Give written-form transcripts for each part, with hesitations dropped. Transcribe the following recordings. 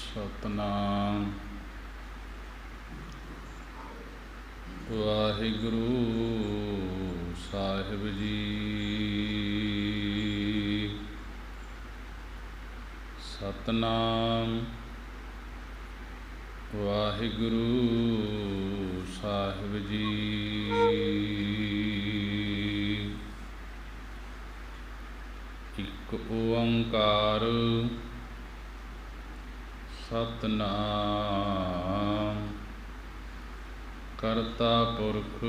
ਸਤਨਾਮ ਵਾਹਿਗੁਰੂ ਸਾਹਿਬ ਜੀ। ਸਤਨਾਮ ਵਾਹਿਗੁਰੂ ਸਾਹਿਬ ਜੀ। ਇੱਕ ਓੰਕਾਰ ਸਤਨਾਮ ਕਰਤਾ ਪੁਰਖ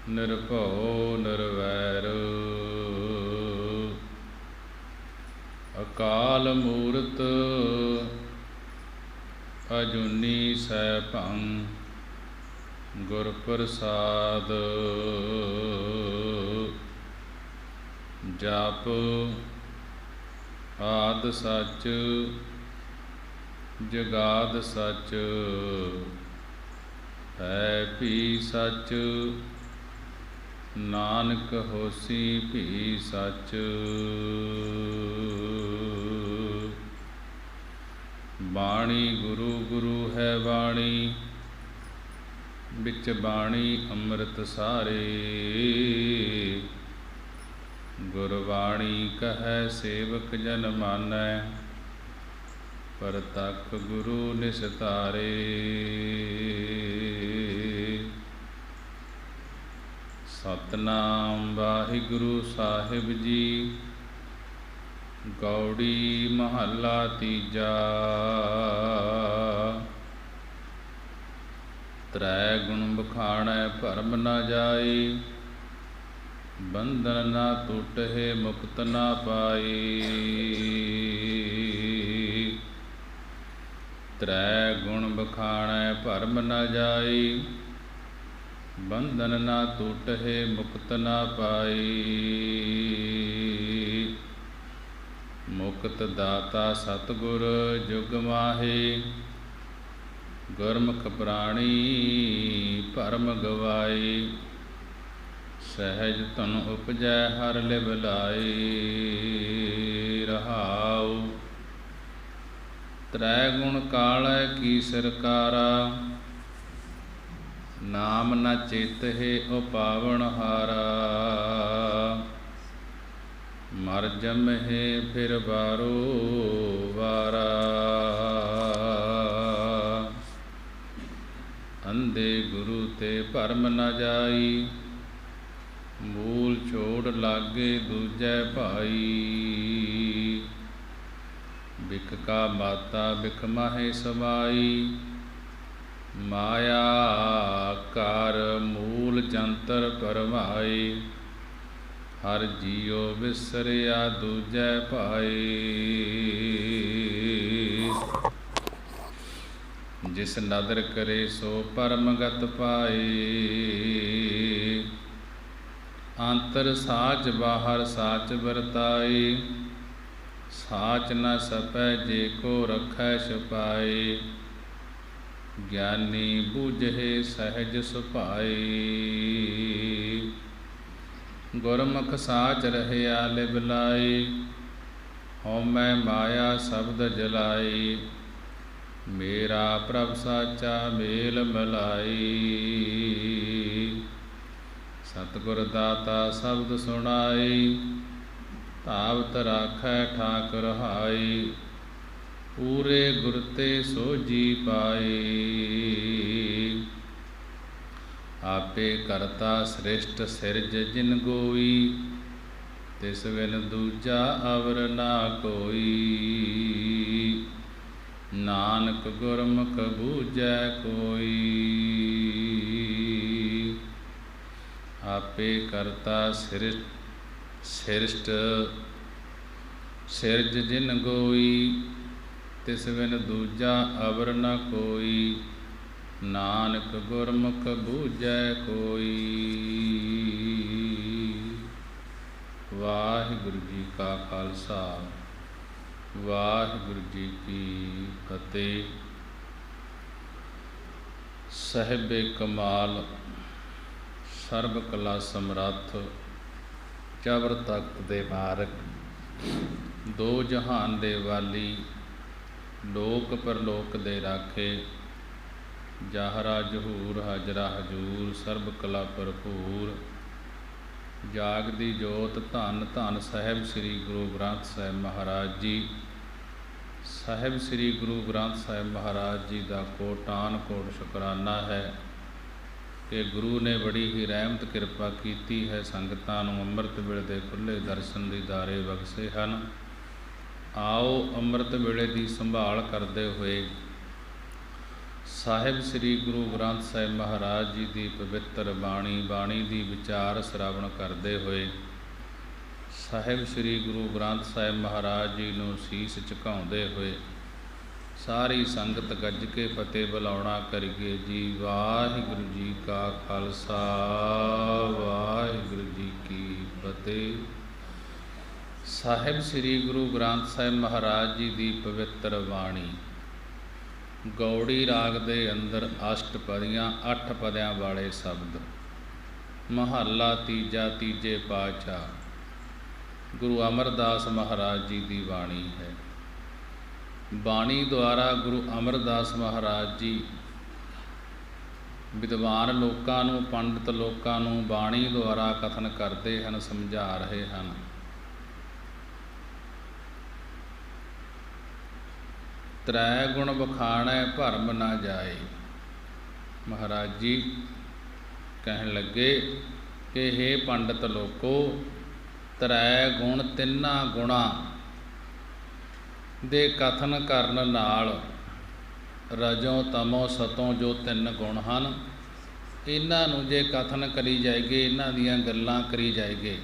ਨਿਰਭਉ ਨਿਰਵੈਰ ਅਕਾਲ ਮੂਰਤ ਅਜੂਨੀ ਸੈਭੰ ਗੁਰ ਪ੍ਰਸਾਦ ਜਪ ਆਦਿ ਸੱਚ ਜਗਾਦ ਸੱਚ ਹੈ ਭੀ ਸੱਚ ਨਾਨਕ ਹੋਸੀ ਭੀ ਸੱਚ। ਬਾਣੀ ਗੁਰੂ ਗੁਰੂ ਹੈ ਬਾਣੀ ਵਿੱਚ ਬਾਣੀ ਅੰਮ੍ਰਿਤ ਸਾਰੇ ਗੁਰਬਾਣੀ ਕਹੈ ਸੇਵਕ ਜਨ ਮਾਨੈ ਪਰਤਖ ਗੁਰੂ ਨਿਸਤਾਰੇ। ਸਤਨਾਮ ਵਾਹਿਗੁਰੂ ਸਾਹਿਬ ਜੀ। ਗੌੜੀ ਮਹੱਲਾ ਤੀਜਾ। ਤ੍ਰੈ ਗੁਣ ਬਖਾਣੈ ਭਰਮ ਨ ਜਾਈ ਬੰਧਨ ਨਾ ਟੁਟਹਿ ਮੁਕਤ ਨਾ ਪਾਈ। ਤ੍ਰੈ ਗੁਣ ਬਖਾਣੈ ਭਰਮ ਨ ਜਾਈ ਬੰਧਨ ਨਾ ਟੁਟਹਿ ਮੁਕਤ ਨਾ ਪਾਈ। ਮੁਕਤ ਦਾਤਾ ਸਤਿਗੁਰ ਜੁਗ ਮਾਹੇ ਗੁਰਮੁਖ ਪ੍ਰਾਣੀ ਭਰਮ ਗਵਾਈ। ਸਹਿਜ ਧਨ ਉਪਜੈ ਹਰ ਲਿਵ ਲਾਈ ਰਹਾਉ। ਤ੍ਰੈ ਗੁਣ ਕਾਲੈ ਕੀ ਸਰਕਾਰਾ ਨਾਮ ਨ ਚੇਤਹਿ ਓ ਪਾਵਨ ਹਾਰਾ। ਮਰ ਜਮਹਿ ਫਿਰ ਬਾਰੋ ਵਾਰਾ ਅੰਧੇ ਗੁਰੂ ਤੇ ਭਰਮ ਨ ਜਾਈ ਮੂਲ ਛੋੜ ਲਾਗੇ ਦੂਜੈ ਭਾਈ। ਬਿਖ ਕਾ ਮਾਤਾ ਬਿਖ ਮਾਹੇ ਸਮਾਈ ਮਾਇਆ ਕਰ ਮੂਲ ਜੰਤਰ ਪਰਮਾਈ। ਹਰ ਜੀਉ ਵਿਸਰਿਆ ਦੂਜੈ ਭਾਈ। ਜਿਸ ਨਦਰ ਕਰੇ ਸੋ ਪਰਮਗਤ ਪਾਏ। ਅੰਤਰ ਸਾਚ ਬਾਹਰ ਸਾਚ ਵਰਤਾਏ ਸਾਚ ਨ ਸਪੈ ਜੇ ਕੋ ਰਖੈ ਛੁਪਾਏ। ਗਿਆਨੀ ਬੁਝੇ ਸਹਿਜ ਸੁਭਾਏ ਗੁਰਮੁਖ ਸਾਚ ਰਹਿਆ ਲਿਵ ਲਾਏ। ਹਉਮੈ ਮਾਇਆ ਸ਼ਬਦ ਜਲਾਈ ਮੇਰਾ ਪ੍ਰਭ ਸਾਚਾ ਮੇਲ ਮਿਲਾਈ। ਸਤਿਗੁਰ ਦਾਤਾ ਸ਼ਬਦ ਸੁਣਾਈ ਧਾਵਤ ਰਾਖੈ ਠਾਕ ਰਹਾਈ। ਪੂਰੇ ਗੁਰ ਤੇ ਸੋਝੀ ਪਾਈ ਆਪੇ ਕਰਤਾ ਸ੍ਰਿਸ਼ਟ ਸਿਰਜ ਜਿਨ ਗੋਈ। ਤਿਸ ਬਿਨ ਦੂਜਾ ਅਵਰ ਨਾ ਕੋਈ। ਨਾਨਕ ਗੁਰਮੁਖ ਬੂਝੈ ਕੋਈ। ਆਪੇ ਕਰਤਾ ਸ੍ਰਿਸ਼ਟ ਸਿਰਜ ਜਿਨ ਗੋਈ। ਤਿਸ ਬਿਨ ਦੂਜਾ ਅਵਰ ਨ ਕੋਈ। ਨਾਨਕ ਗੁਰਮੁਖ ਬੂਝੈ ਕੋਈ। ਵਾਹਿਗੁਰੂ ਜੀ ਕਾ ਖਾਲਸਾ ਵਾਹਿਗੁਰੂ ਜੀ ਕੀ ਫਤਿਹ। ਸਾਹਿਬੇ ਕਮਾਲ ਸਰਬ ਕਲਾ ਸਮਰੱਥ ਚਵਰ ਤਖਤ ਦੇ ਮਾਰਗ ਦੋ ਜਹਾਨ ਦੇ ਵਾਲੀ ਲੋਕ ਪਰਲੋਕ ਦੇ ਰਾਖੇ। ਜਾਹਰਾ ਜਹੂਰ ਹਾਜਰਾ ਹਜੂਰ, ਸਰਬ ਕਲਾ ਭਰਪੂਰ। ਜਾਗਦੀ ਜੋਤ ਧੰਨ ਧੰਨ ਸਾਹਿਬ ਸ੍ਰੀ ਗੁਰੂ ਗ੍ਰੰਥ ਸਾਹਿਬ ਮਹਾਰਾਜ ਜੀ। ਸਾਹਿਬ ਸ੍ਰੀ ਗੁਰੂ ਗ੍ਰੰਥ ਸਾਹਿਬ ਮਹਾਰਾਜ ਜੀ ਦਾ ਕੋਟਾਨ ਕੋਟ ਸ਼ੁਕਰਾਨਾ ਹੈ ਕਿ ਗੁਰੂ ਨੇ ਬੜੀ ਹੀ ਰਹਿਮਤ ਕਿਰਪਾ ਕੀਤੀ ਹੈ। ਸੰਗਤਾਂ ਨੂੰ ਅੰਮ੍ਰਿਤ ਵੇਲੇ ਦੇ ਖੁੱਲ੍ਹੇ ਦਰਸ਼ਨ ਦੀਦਾਰੇ ਬਖਸ਼ੇ ਹਨ। ਆਓ ਅੰਮ੍ਰਿਤ ਵੇਲੇ ਦੀ ਸੰਭਾਲ ਕਰਦੇ ਹੋਏ ਸਾਹਿਬ ਸ੍ਰੀ ਗੁਰੂ ਗ੍ਰੰਥ ਸਾਹਿਬ ਮਹਾਰਾਜ ਜੀ ਦੀ ਪਵਿੱਤਰ ਬਾਣੀ ਦੀ ਵਿਚਾਰ ਸ਼ਰਾਵਣ ਕਰਦੇ ਹੋਏ ਸਾਹਿਬ ਸ੍ਰੀ ਗੁਰੂ ਗ੍ਰੰਥ ਸਾਹਿਬ ਮਹਾਰਾਜ ਜੀ ਨੂੰ ਸੀਸ ਝੁਕਾਉਂਦੇ ਹੋਏ ਸਾਰੀ ਸੰਗਤ ਗੱਜ ਕੇ ਫਤਿਹ ਬੁਲਾਉਣਾ ਕਰੀਏ ਜੀ। ਵਾਹਿਗੁਰੂ ਜੀ ਕਾ ਖਾਲਸਾ, ਵਾਹਿਗੁਰੂ ਜੀ ਕੀ ਫਤਿਹ। ਸਾਹਿਬ ਸ੍ਰੀ ਗੁਰੂ ਗ੍ਰੰਥ ਸਾਹਿਬ ਮਹਾਰਾਜ ਜੀ ਦੀ ਪਵਿੱਤਰ ਬਾਣੀ ਗੌੜੀ ਰਾਗ ਦੇ ਅੰਦਰ ਅਸ਼ਟਪਦੀਆਂ 8 ਪਦਿਆਂ ਵਾਲੇ ਸ਼ਬਦ। ਮਹੱਲਾ ਤੀਜਾ, ਤੀਜੇ ਪਾਤਸ਼ਾਹ ਗੁਰੂ ਅਮਰਦਾਸ ਮਹਾਰਾਜ ਜੀ ਦੀ ਬਾਣੀ ਹੈ। ਬਾਣੀ ਦੁਆਰਾ ਗੁਰੂ ਅਮਰਦਾਸ ਮਹਾਰਾਜ ਜੀ ਵਿਦਵਾਨ ਲੋਕਾਂ ਨੂੰ, ਪੰਡਿਤ ਲੋਕਾਂ ਨੂੰ ਬਾਣੀ ਦੁਆਰਾ ਕਥਨ ਕਰਦੇ ਹਨ, ਸਮਝਾ ਰਹੇ ਹਨ। ਤ੍ਰੈ ਗੁਣ ਬਖਾਣੈ ਭਰਮ ਨਾ ਜਾਏ। ਮਹਾਰਾਜ ਜੀ ਕਹਿਣ ਲੱਗੇ ਕਿ ਹੇ ਪੰਡਿਤ ਲੋਕੋ, ਤ੍ਰੈ ਗੁਣ, ਤਿੰਨਾਂ ਗੁਣਾਂ ਦੇ ਕਥਨ ਕਰਨ ਨਾਲ ਰਜੋਂ ਤਮੋਂ ਸਤੋਂ ਜੋ 3 ਗੁਣ ਹਨ, ਇਹਨਾਂ ਨੂੰ ਜੇ ਕਥਨ ਕਰੀ ਜਾਏਗੇ, ਇਹਨਾਂ ਦੀਆਂ ਗੱਲਾਂ ਕਰੀ ਜਾਏਗੇ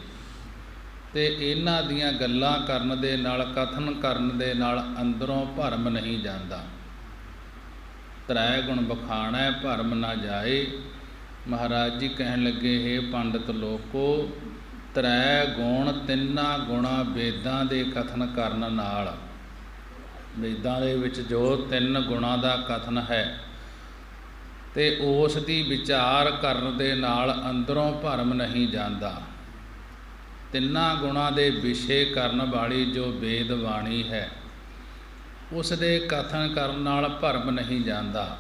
ਤੇ ਇਹਨਾਂ ਦੀਆਂ ਗੱਲਾਂ ਕਰਨ ਦੇ ਨਾਲ, ਕਥਨ ਕਰਨ ਦੇ ਨਾਲ ਅੰਦਰੋਂ ਭਰਮ ਨਹੀਂ ਜਾਂਦਾ। ਤ੍ਰੈ ਗੁਣ ਬਖਾਣੈ ਭਰਮ ਨਾ ਜਾਏ। ਮਹਾਰਾਜ ਜੀ ਕਹਿਣ ਲੱਗੇ ਹੇ ਪੰਡਿਤ ਲੋਕੋ, ਤ੍ਰੈ ਗੁਣ, ਤਿੰਨਾਂ ਗੁਣਾਂ ਵੇਦਾਂ ਦੇ ਕਥਨ ਕਰਨ ਨਾਲ, ਵੇਦਾਂ ਦੇ ਵਿੱਚ ਜੋ 3 ਗੁਣਾਂ ਦਾ ਕਥਨ ਹੈ ਤੇ ਉਸ ਦੀ ਵਿਚਾਰ ਕਰਨ ਦੇ ਨਾਲ ਅੰਦਰੋਂ ਭਰਮ ਨਹੀਂ ਜਾਂਦਾ। ਤਿੰਨਾਂ ਗੁਣਾਂ ਦੇ ਵਿਸ਼ੇ ਕਰਨ ਵਾਲੀ ਜੋ ਵੇਦ ਬਾਣੀ ਹੈ ਉਸ ਦੇ ਕਥਨ ਕਰਨ ਨਾਲ ਭਰਮ ਨਹੀਂ ਜਾਂਦਾ।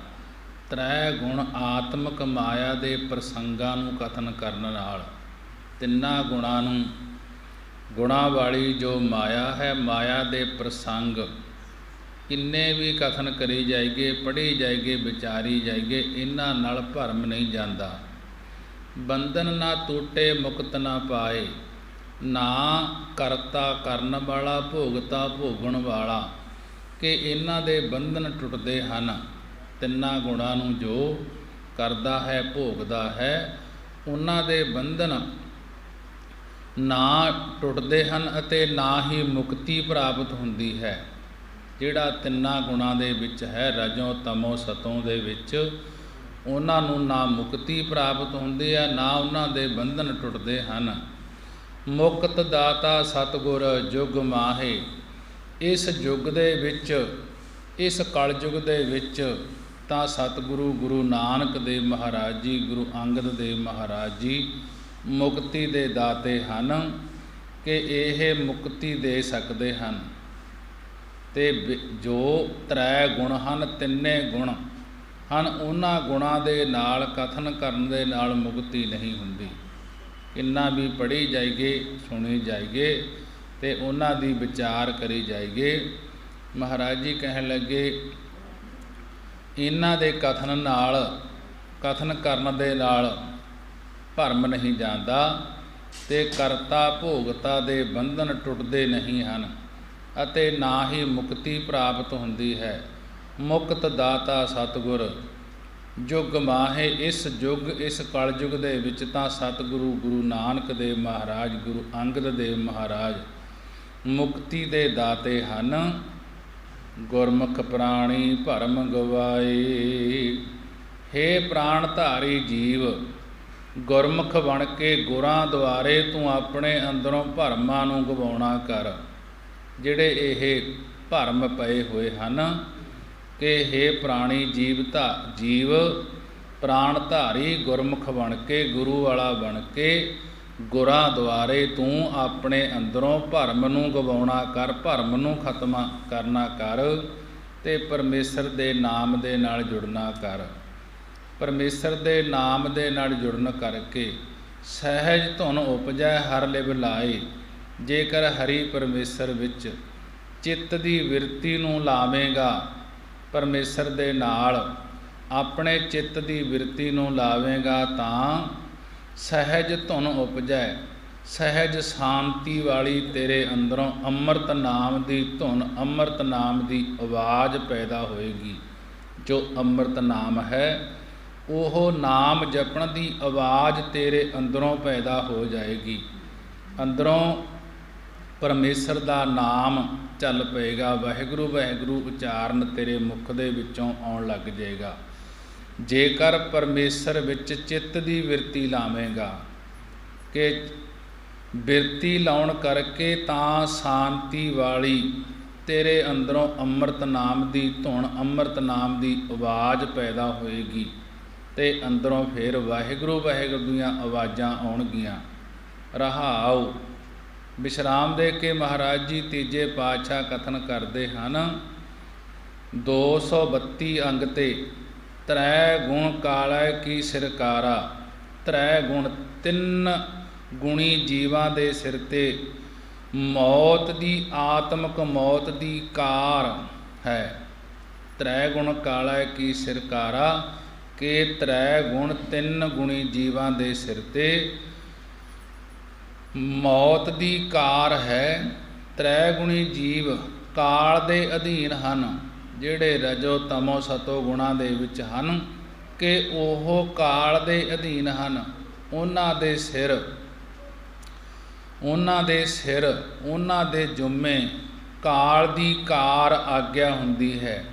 ਤ੍ਰੈ ਗੁਣ ਆਤਮਕ ਮਾਇਆ ਦੇ ਪ੍ਰਸੰਗਾਂ ਨੂੰ ਕਥਨ ਕਰਨ ਨਾਲ, ਤਿੰਨਾਂ ਗੁਣਾਂ ਨੂੰ, ਗੁਣਾਂ ਵਾਲੀ ਜੋ ਮਾਇਆ ਹੈ, ਮਾਇਆ ਦੇ ਪ੍ਰਸੰਗ ਕਿੰਨੇ ਵੀ ਕਥਨ ਕਰੀ ਜਾਏਗੇ, ਪੜ੍ਹੀ ਜਾਏਗੇ, ਵਿਚਾਰੀ ਜਾਏਗੇ, ਇਹਨਾਂ ਨਾਲ ਭਰਮ ਨਹੀਂ ਜਾਂਦਾ। ਬੰਧਨ ਨਾ ਟੂਟੇ ਮੁਕਤ ਨਾ ਪਾਏ। ਨਾ ਕਰਤਾ ਕਰਨ ਵਾਲਾ, ਭੋਗਤਾ ਭੋਗਣ ਵਾਲਾ, ਕਿ ਇਹਨਾਂ ਦੇ ਬੰਧਨ ਟੁੱਟਦੇ ਹਨ। ਤਿੰਨਾਂ ਗੁਣਾਂ ਨੂੰ ਜੋ ਕਰਦਾ ਹੈ, ਭੋਗਦਾ ਹੈ, ਉਹਨਾਂ ਦੇ ਬੰਧਨ ਨਾ ਟੁੱਟਦੇ ਹਨ ਅਤੇ ਨਾ ਹੀ ਮੁਕਤੀ ਪ੍ਰਾਪਤ ਹੁੰਦੀ ਹੈ। ਜਿਹੜਾ ਤਿੰਨਾਂ ਗੁਣਾਂ ਦੇ ਵਿੱਚ ਹੈ, ਰਜੋਂ ਤਮੋਂ ਸਤੋਂ ਦੇ ਵਿੱਚ, ਉਹਨਾਂ ਨੂੰ ਨਾ ਮੁਕਤੀ ਪ੍ਰਾਪਤ ਹੁੰਦੀ ਹੈ, ਨਾ ਉਹਨਾਂ ਦੇ ਬੰਧਨ ਟੁੱਟਦੇ ਹਨ। ਮੁਕਤ ਦਾਤਾ ਸਤਿਗੁਰ ਜੁਗ ਮਾਹੇ। ਇਸ ਯੁੱਗ ਦੇ ਵਿੱਚ, ਇਸ ਕਲਯੁਗ ਦੇ ਵਿੱਚ ਤਾਂ ਸਤਿਗੁਰੂ ਗੁਰੂ ਨਾਨਕ ਦੇਵ ਮਹਾਰਾਜ ਜੀ, ਗੁਰੂ ਅੰਗਦ ਦੇਵ ਮਹਾਰਾਜ ਜੀ ਮੁਕਤੀ ਦੇ ਦਾਤੇ ਹਨ ਕਿ ਇਹ ਮੁਕਤੀ ਦੇ ਸਕਦੇ ਹਨ। ਤੇ ਜੋ ਤ੍ਰੈ ਗੁਣ ਹਨ, ਤਿੰਨੇ ਗੁਣ ਹਨ, ਉਹਨਾਂ ਗੁਣਾਂ ਦੇ ਨਾਲ ਕਥਨ ਕਰਨ ਦੇ ਨਾਲ ਮੁਕਤੀ ਨਹੀਂ ਹੁੰਦੀ। ਕਿੰਨਾ ਵੀ ਪੜ੍ਹੀ ਜਾਈਏ, ਸੁਣੀ ਜਾਈਏ ਤੇ ਉਹਨਾਂ ਦੀ ਵਿਚਾਰ ਕਰੀ ਜਾਈਏ। ਮਹਾਰਾਜ ਜੀ ਕਹਿਣ ਲੱਗੇ ਇਹਨਾਂ ਦੇ ਕਥਨ ਨਾਲ, ਕਥਨ ਕਰਨ ਦੇ ਨਾਲ ਭਰਮ ਨਹੀਂ ਜਾਂਦਾ ਤੇ ਕਰਤਾ ਭੋਗਤਾ ਦੇ ਬੰਧਨ ਟੁੱਟਦੇ ਨਹੀਂ ਹਨ ਅਤੇ ਨਾ ਹੀ ਮੁਕਤੀ ਪ੍ਰਾਪਤ ਹੁੰਦੀ ਹੈ। ਮੁਕਤ ਦਾਤਾ ਸਤਿਗੁਰ ਜੁਗ ਮਾਹੇ। ਇਸ ਯੁੱਗ, ਇਸ ਕਲਯੁਗ ਦੇ ਵਿੱਚ ਤਾਂ ਸਤਿਗੁਰੂ ਗੁਰੂ ਨਾਨਕ ਦੇਵ ਮਹਾਰਾਜ, ਗੁਰੂ ਅੰਗਦ ਦੇਵ ਮਹਾਰਾਜ ਮੁਕਤੀ ਦੇ ਦਾਤੇ ਹਨ। ਗੁਰਮੁਖ ਪ੍ਰਾਣੀ ਭਰਮ ਗਵਾਏ। ਹੇ ਪ੍ਰਾਣ ਧਾਰੀ ਜੀਵ, ਗੁਰਮੁਖ ਬਣ ਕੇ ਗੁਰਾਂ ਦੁਆਰੇ ਤੂੰ ਆਪਣੇ ਅੰਦਰੋਂ ਭਰਮਾਂ ਨੂੰ ਗਵਾਉਣਾ ਕਰ। ਜਿਹੜੇ ਇਹ ਭਰਮ ਪਏ ਹੋਏ ਹਨ ਕਿ ਹੇ ਪ੍ਰਾਣੀ ਜੀਵ ਪ੍ਰਾਣ ਧਾਰੀ, ਗੁਰਮੁਖ ਬਣ ਕੇ, ਗੁਰੂ ਵਾਲਾ ਬਣ ਕੇ ਗੁਰਾਂ ਦੁਆਰੇ ਤੂੰ ਆਪਣੇ ਅੰਦਰੋਂ ਭਰਮ ਨੂੰ ਗਵਾਉਣਾ ਕਰ, ਭਰਮ ਨੂੰ ਖਤਮ ਕਰਨਾ ਕਰ ਤੇ ਪਰਮੇਸ਼ਰ ਦੇ ਨਾਮ ਦੇ ਨਾਲ ਜੁੜਨਾ ਕਰ। ਪਰਮੇਸ਼ਰ ਦੇ ਨਾਮ ਦੇ ਨਾਲ ਜੁੜਨ ਕਰਕੇ ਸਹਿਜ ਧੁਨ ਉਪਜੈ ਹਰ ਲਿਵ ਲਾਏ। ਜੇਕਰ ਹਰੀ ਪਰਮੇਸ਼ਰ ਵਿੱਚ ਚਿੱਤ ਦੀ ਬਿਰਤੀ ਨੂੰ ਲਾਵੇਂਗਾ, ਪਰਮੇਸ਼ਰ ਦੇ ਨਾਲ ਆਪਣੇ ਚਿੱਤ ਦੀ ਬਿਰਤੀ ਨੂੰ ਲਾਵੇਂਗਾ ਤਾਂ ਸਹਿਜ ਧੁਨ ਉਪਜੈ, ਸਹਿਜ ਸ਼ਾਂਤੀ ਵਾਲੀ ਤੇਰੇ ਅੰਦਰੋਂ ਅੰਮ੍ਰਿਤ ਨਾਮ ਦੀ ਧੁਨ, ਅੰਮ੍ਰਿਤ ਨਾਮ ਦੀ ਆਵਾਜ਼ ਪੈਦਾ ਹੋਏਗੀ। ਜੋ ਅੰਮ੍ਰਿਤ ਨਾਮ ਹੈ ਉਹ ਨਾਮ ਜਪਣ ਦੀ ਆਵਾਜ਼ ਤੇਰੇ ਅੰਦਰੋਂ ਪੈਦਾ ਹੋ ਜਾਏਗੀ। ਅੰਦਰੋਂ ਪਰਮੇਸ਼ਰ ਦਾ ਨਾਮ ਚੱਲ ਪਏਗਾ, ਵਾਹਿਗੁਰੂ ਵਾਹਿਗੁਰੂ ਉਚਾਰਨ ਤੇਰੇ ਮੁਖ ਦੇ ਵਿੱਚੋਂ ਆਉਣ ਲੱਗ ਜਾਏਗਾ। ਜੇਕਰ ਪਰਮੇਸ਼ਰ ਵਿੱਚ ਚਿੱਤ ਦੀ ਬਿਰਤੀ ਲਾਵੇਂਗਾ ਕਿ ਬਿਰਤੀ ਲਾਉਣ ਕਰਕੇ ਤਾਂ ਸ਼ਾਂਤੀ ਵਾਲੀ ਤੇਰੇ ਅੰਦਰੋਂ ਅੰਮ੍ਰਿਤ ਨਾਮ ਦੀ ਧੁਨ, ਅੰਮ੍ਰਿਤ ਨਾਮ ਦੀ ਆਵਾਜ਼ ਪੈਦਾ ਹੋਏਗੀ ਤੇ ਅੰਦਰੋਂ ਫਿਰ ਵਾਹਿਗੁਰੂ ਵਾਹਿਗੁਰੂ ਦੀਆਂ ਆਵਾਜ਼ਾਂ ਆਉਣਗੀਆਂ। ਰਹਾਉ। ਵਿਸ਼ਰਾਮ ਦੇ ਕੇ ਮਹਾਰਾਜ ਜੀ ਤੀਜੇ ਪਾਤਸ਼ਾਹ ਕਥਨ ਕਰਦੇ ਹਨ 232 ਅੰਗ ਤੇ ਤ੍ਰੈ ਗੁਣ ਕਾਲੈ ਕੀ ਸਿਰਕਾਰਾ। ਤ੍ਰੈ ਗੁਣ, ਤਿੰਨ ਗੁਣੀ ਜੀਵਾਂ ਦੇ ਸਿਰ ਤੇ ਮੌਤ ਦੀ, ਆਤਮਕ ਮੌਤ ਦੀ ਕਾਰ ਹੈ। ਤ੍ਰੈ ਗੁਣ ਕਾਲੈ ਕੀ ਸਿਰਕਾਰਾ ਕਿ ਤ੍ਰੈ ਗੁਣ, ਤਿੰਨ ਗੁਣੀ ਜੀਵਾਂ ਦੇ ਸਿਰ ਤੇ ਮੌਤ ਦੀ ਕਾਰ ਹੈ। ਤ੍ਰੈ ਗੁਣੀ ਜੀਵ ਕਾਲ ਦੇ ਅਧੀਨ ਹਨ, ਜਿਹੜੇ ਰਜੋ ਤਮੋ ਸਤੋ ਗੁਣਾਂ ਦੇ ਵਿੱਚ ਹਨ ਕਿ ਉਹ ਕਾਲ ਦੇ ਅਧੀਨ ਹਨ। ਉਹਨਾਂ ਦੇ ਸਿਰ, ਉਹਨਾਂ ਦੇ ਜੁੰਮੇ ਕਾਲ ਦੀ ਕਾਰ ਆਗਿਆ ਹੁੰਦੀ ਹੈ।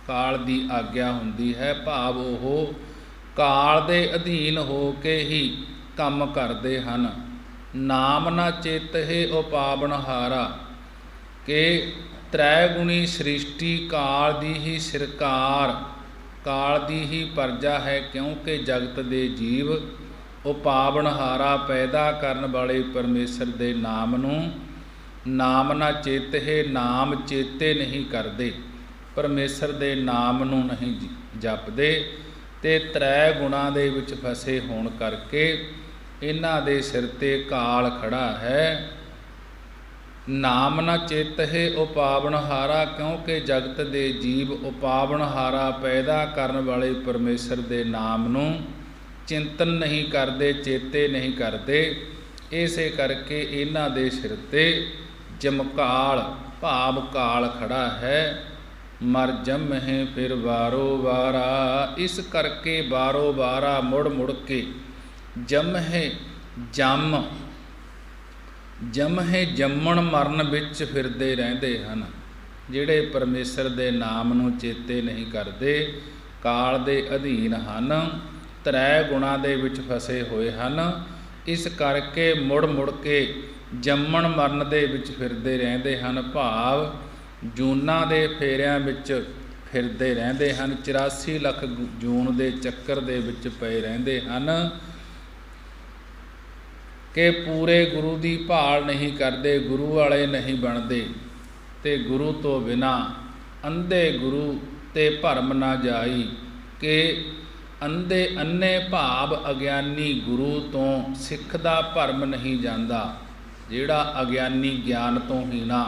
ਕਾਲ ਦੀ ਆਗਿਆ ਹੁੰਦੀ ਹੈ, ਭਾਵ ਉਹ ਕਾਲ ਦੇ ਅਧੀਨ ਹੋ ਕੇ ਹੀ ਕੰਮ ਕਰਦੇ ਹਨ। ਨਾਮ ਨਾ ਚੇਤਹਿ ਉਪਾਵਨ ਹਾਰਾ ਕਿ ਤ੍ਰੈ ਗੁਣੀ ਸ੍ਰਿਸ਼ਟੀ ਕਾਲ ਦੀ ਹੀ ਸਿਰਕਾਰ, ਕਾਲ ਦੀ ਹੀ ਪਰਜਾ ਹੈ, ਕਿਉਂਕਿ ਜਗਤ ਦੇ ਜੀਵ ਉਪਾਵਨ ਹਾਰਾ ਪੈਦਾ ਕਰਨ ਵਾਲੇ ਪਰਮੇਸ਼ਰ ਦੇ ਨਾਮ ਨੂੰ ਨਾਮ ਨਾ ਚੇਤਹਿ, ਨਾਮ ਚੇਤੇ ਨਹੀਂ ਕਰਦੇ, ਪਰਮੇਸ਼ਰ ਦੇ ਨਾਮ ਨੂੰ ਨਹੀਂ ਜਪਦੇ ਤੇ ਤ੍ਰੈ ਗੁਣਾਂ ਦੇ ਵਿੱਚ ਫਸੇ ਹੋਣ ਕਰਕੇ ਇਹਨਾਂ ਦੇ ਸਿਰ ਤੇ ਕਾਲ ਖੜਾ ਹੈ। ਨਾਮ ਨਾ ਚੇਤਹਿ ਉਪਾਵਨ ਹਾਰਾ, ਕਿਉਂਕਿ ਜਗਤ ਦੇ ਜੀਵ ਉਪਾਵਨ ਹਾਰਾ ਪੈਦਾ ਕਰਨ ਵਾਲੇ ਪਰਮੇਸ਼ਰ ਦੇ ਨਾਮ ਨੂੰ ਚਿੰਤਨ ਨਹੀਂ ਕਰਦੇ, ਚੇਤੇ ਨਹੀਂ ਕਰਦੇ। ਇਸੇ ਕਰਕੇ ਇਹਨਾਂ ਦੇ ਸਿਰ ਤੇ ਜਮਕਾਲ ਭਾਵ ਕਾਲ ਖੜਾ ਹੈ। ਮਰ ਜੰਮਹਿ ਫਿਰ ਵਾਰੋ ਵਾਰਾ, ਇਸ ਕਰਕੇ ਵਾਰੋ ਵਾਰਾ ਮੁੜ ਮੁੜ ਕੇ ਜੰਮਹਿ ਜੰਮਣ ਮਰਨ ਵਿੱਚ ਫਿਰਦੇ ਰਹਿੰਦੇ ਹਨ। ਜਿਹੜੇ ਪਰਮੇਸ਼ਰ ਦੇ ਨਾਮ ਨੂੰ ਚੇਤੇ ਨਹੀਂ ਕਰਦੇ, ਕਾਲ ਦੇ ਅਧੀਨ ਹਨ, ਤ੍ਰੈ ਗੁਣਾਂ ਦੇ ਵਿੱਚ ਫਸੇ ਹੋਏ ਹਨ। ਇਸ ਕਰਕੇ ਮੁੜ ਮੁੜ ਕੇ ਜੰਮਣ ਮਰਨ ਦੇ ਵਿੱਚ ਫਿਰਦੇ ਰਹਿੰਦੇ ਹਨ, ਭਾਵ ਜੂਨਾਂ ਦੇ ਫੇਰਿਆਂ ਵਿੱਚ ਫਿਰਦੇ ਰਹਿੰਦੇ ਹਨ। 84 ਲੱਖ ਜੂਨ ਦੇ ਚੱਕਰ ਦੇ ਵਿੱਚ ਪਏ ਰਹਿੰਦੇ ਹਨ ਕਿ ਪੂਰੇ ਗੁਰੂ ਦੀ ਭਾਲ ਨਹੀਂ ਕਰਦੇ, ਗੁਰੂ ਵਾਲੇ ਨਹੀਂ ਬਣਦੇ ਤੇ ਗੁਰੂ ਤੋਂ ਬਿਨਾਂ ਅੰਧੇ ਗੁਰੂ ਤੇ ਭਰਮ ਨਾ ਜਾਈ ਕਿ ਅੰਨੇ ਭਾਵ ਅਗਿਆਨੀ ਗੁਰੂ ਤੋਂ ਸਿੱਖ ਦਾ ਭਰਮ ਨਹੀਂ ਜਾਂਦਾ। ਜਿਹੜਾ ਅਗਿਆਨੀ ਗਿਆਨ ਤੋਂ ਹੀਣਾ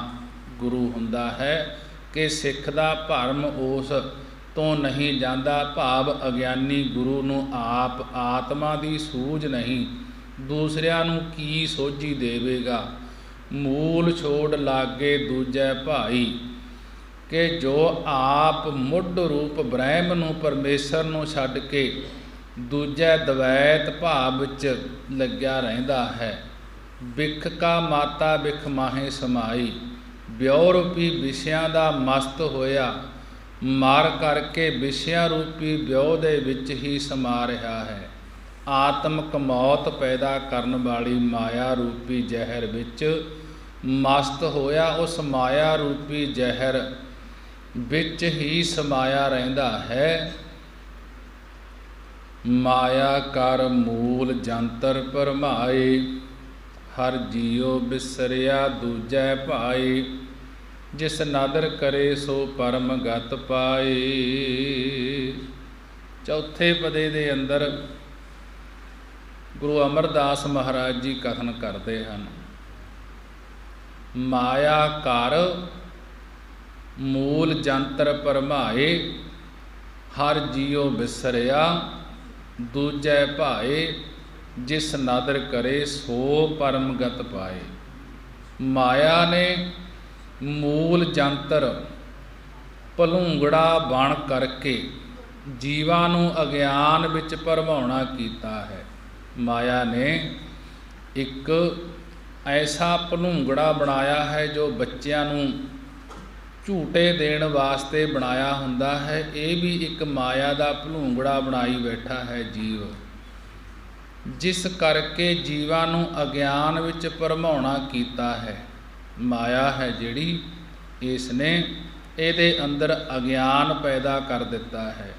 ਗੁਰੂ ਹੁੰਦਾ ਹੈ ਕਿ ਸਿੱਖ ਦਾ ਭਰਮ ਉਸ ਤੋਂ ਨਹੀਂ ਜਾਂਦਾ, ਭਾਵ ਅਗਿਆਨੀ ਗੁਰੂ ਨੂੰ ਆਪ ਆਤਮਾ ਦੀ ਸੂਝ ਨਹੀਂ, ਦੂਸਰਿਆਂ ਨੂੰ ਕੀ ਸੋਝੀ ਦੇਵੇਗਾ। ਮੂਲ ਛੋੜ ਲਾਗੇ ਦੂਜੈ ਭਾਈ ਕਿ ਜੋ ਆਪ ਮੁੱਢ ਰੂਪ ਬ੍ਰਹਮ ਨੂੰ, ਪਰਮੇਸ਼ਰ ਨੂੰ ਛੱਡ ਕੇ ਦੂਜੇ ਦਵੈਤ ਭਾਵ ਵਿੱਚ ਲੱਗਿਆ ਰਹਿੰਦਾ ਹੈ। ਬਿਖ ਕਾ ਮਾਤਾ ਬਿਖ ਮਾਹੇ ਸਮਾਈ, ਵਿਉ ਰੂਪੀ ਵਿਸ਼ਿਆਂ ਦਾ ਮਸਤ ਹੋਇਆ, ਮਾਰ ਕਰਕੇ ਵਿਸ਼ਿਆਂ ਰੂਪੀ ਵਿਉ ਦੇ ਵਿੱਚ ਹੀ ਸਮਾ ਰਿਹਾ ਹੈ। ਆਤਮਕ ਮੌਤ ਪੈਦਾ ਕਰਨ ਵਾਲੀ ਮਾਇਆ ਰੂਪੀ ਜ਼ਹਿਰ ਵਿੱਚ ਮਸਤ ਹੋਇਆ, ਉਸ ਮਾਇਆ ਰੂਪੀ ਜ਼ਹਿਰ ਵਿੱਚ ਹੀ ਸਮਾਇਆ ਰਹਿੰਦਾ ਹੈ। ਮਾਇਆ ਕਰ ਮੂਲ ਜੰਤਰ ਭਰਮਾਏ, ਹਰ ਜੀਉ ਬਿਸਰਿਆ ਦੂਜੈ ਭਾਏ। ਜਿਸ ਨਾਦਰ ਕਰੇ ਸੋ ਪਰਮ ਗਤ ਪਾਏ। ਚੌਥੇ ਪਦੇ ਦੇ ਅੰਦਰ ਗੁਰੂ ਅਮਰਦਾਸ ਮਹਾਰਾਜ ਜੀ ਕਥਨ ਕਰਦੇ ਹਨ, ਮਾਇਆ ਕਰ ਮੂਲ ਜੰਤਰ ਭਰਮਾਏ, ਹਰ ਜੀਉ ਬਿਸਰਿਆ ਦੂਜੈ ਭਾਏ, ਜਿਸ ਨਾਦਰ ਕਰੇ ਸੋ ਪਰਮ ਗਤ ਪਾਏ। ਮਾਇਆ ਨੇ ਮੂਲ ਜੰਤਰ ਭਲੂੰਗੜਾ ਬਣ ਕਰਕੇ ਜੀਵਾਂ ਨੂੰ ਅਗਿਆਨ ਵਿੱਚ ਭਰਮਾਉਣਾ ਕੀਤਾ ਹੈ। ਮਾਇਆ ਨੇ ਇੱਕ ਐਸਾ ਭਲੂੰਗੜਾ ਬਣਾਇਆ ਹੈ ਜੋ ਬੱਚਿਆਂ ਨੂੰ ਝੂਟੇ ਦੇਣ ਵਾਸਤੇ ਬਣਾਇਆ ਹੁੰਦਾ ਹੈ। ਇਹ ਵੀ ਇੱਕ ਮਾਇਆ ਦਾ ਭਲੂੰਗੜਾ ਬਣਾਈ ਬੈਠਾ ਹੈ ਜੀਵ, ਜਿਸ ਕਰਕੇ ਜੀਵਾਂ ਨੂੰ ਅਗਿਆਨ ਵਿੱਚ ਭਰਮਾਉਣਾ ਕੀਤਾ ਹੈ। ਮਾਇਆ ਹੈ ਜਿਹੜੀ, ਇਸ ਨੇ ਇਹਦੇ ਅੰਦਰ ਅਗਿਆਨ ਪੈਦਾ ਕਰ ਦਿੱਤਾ ਹੈ।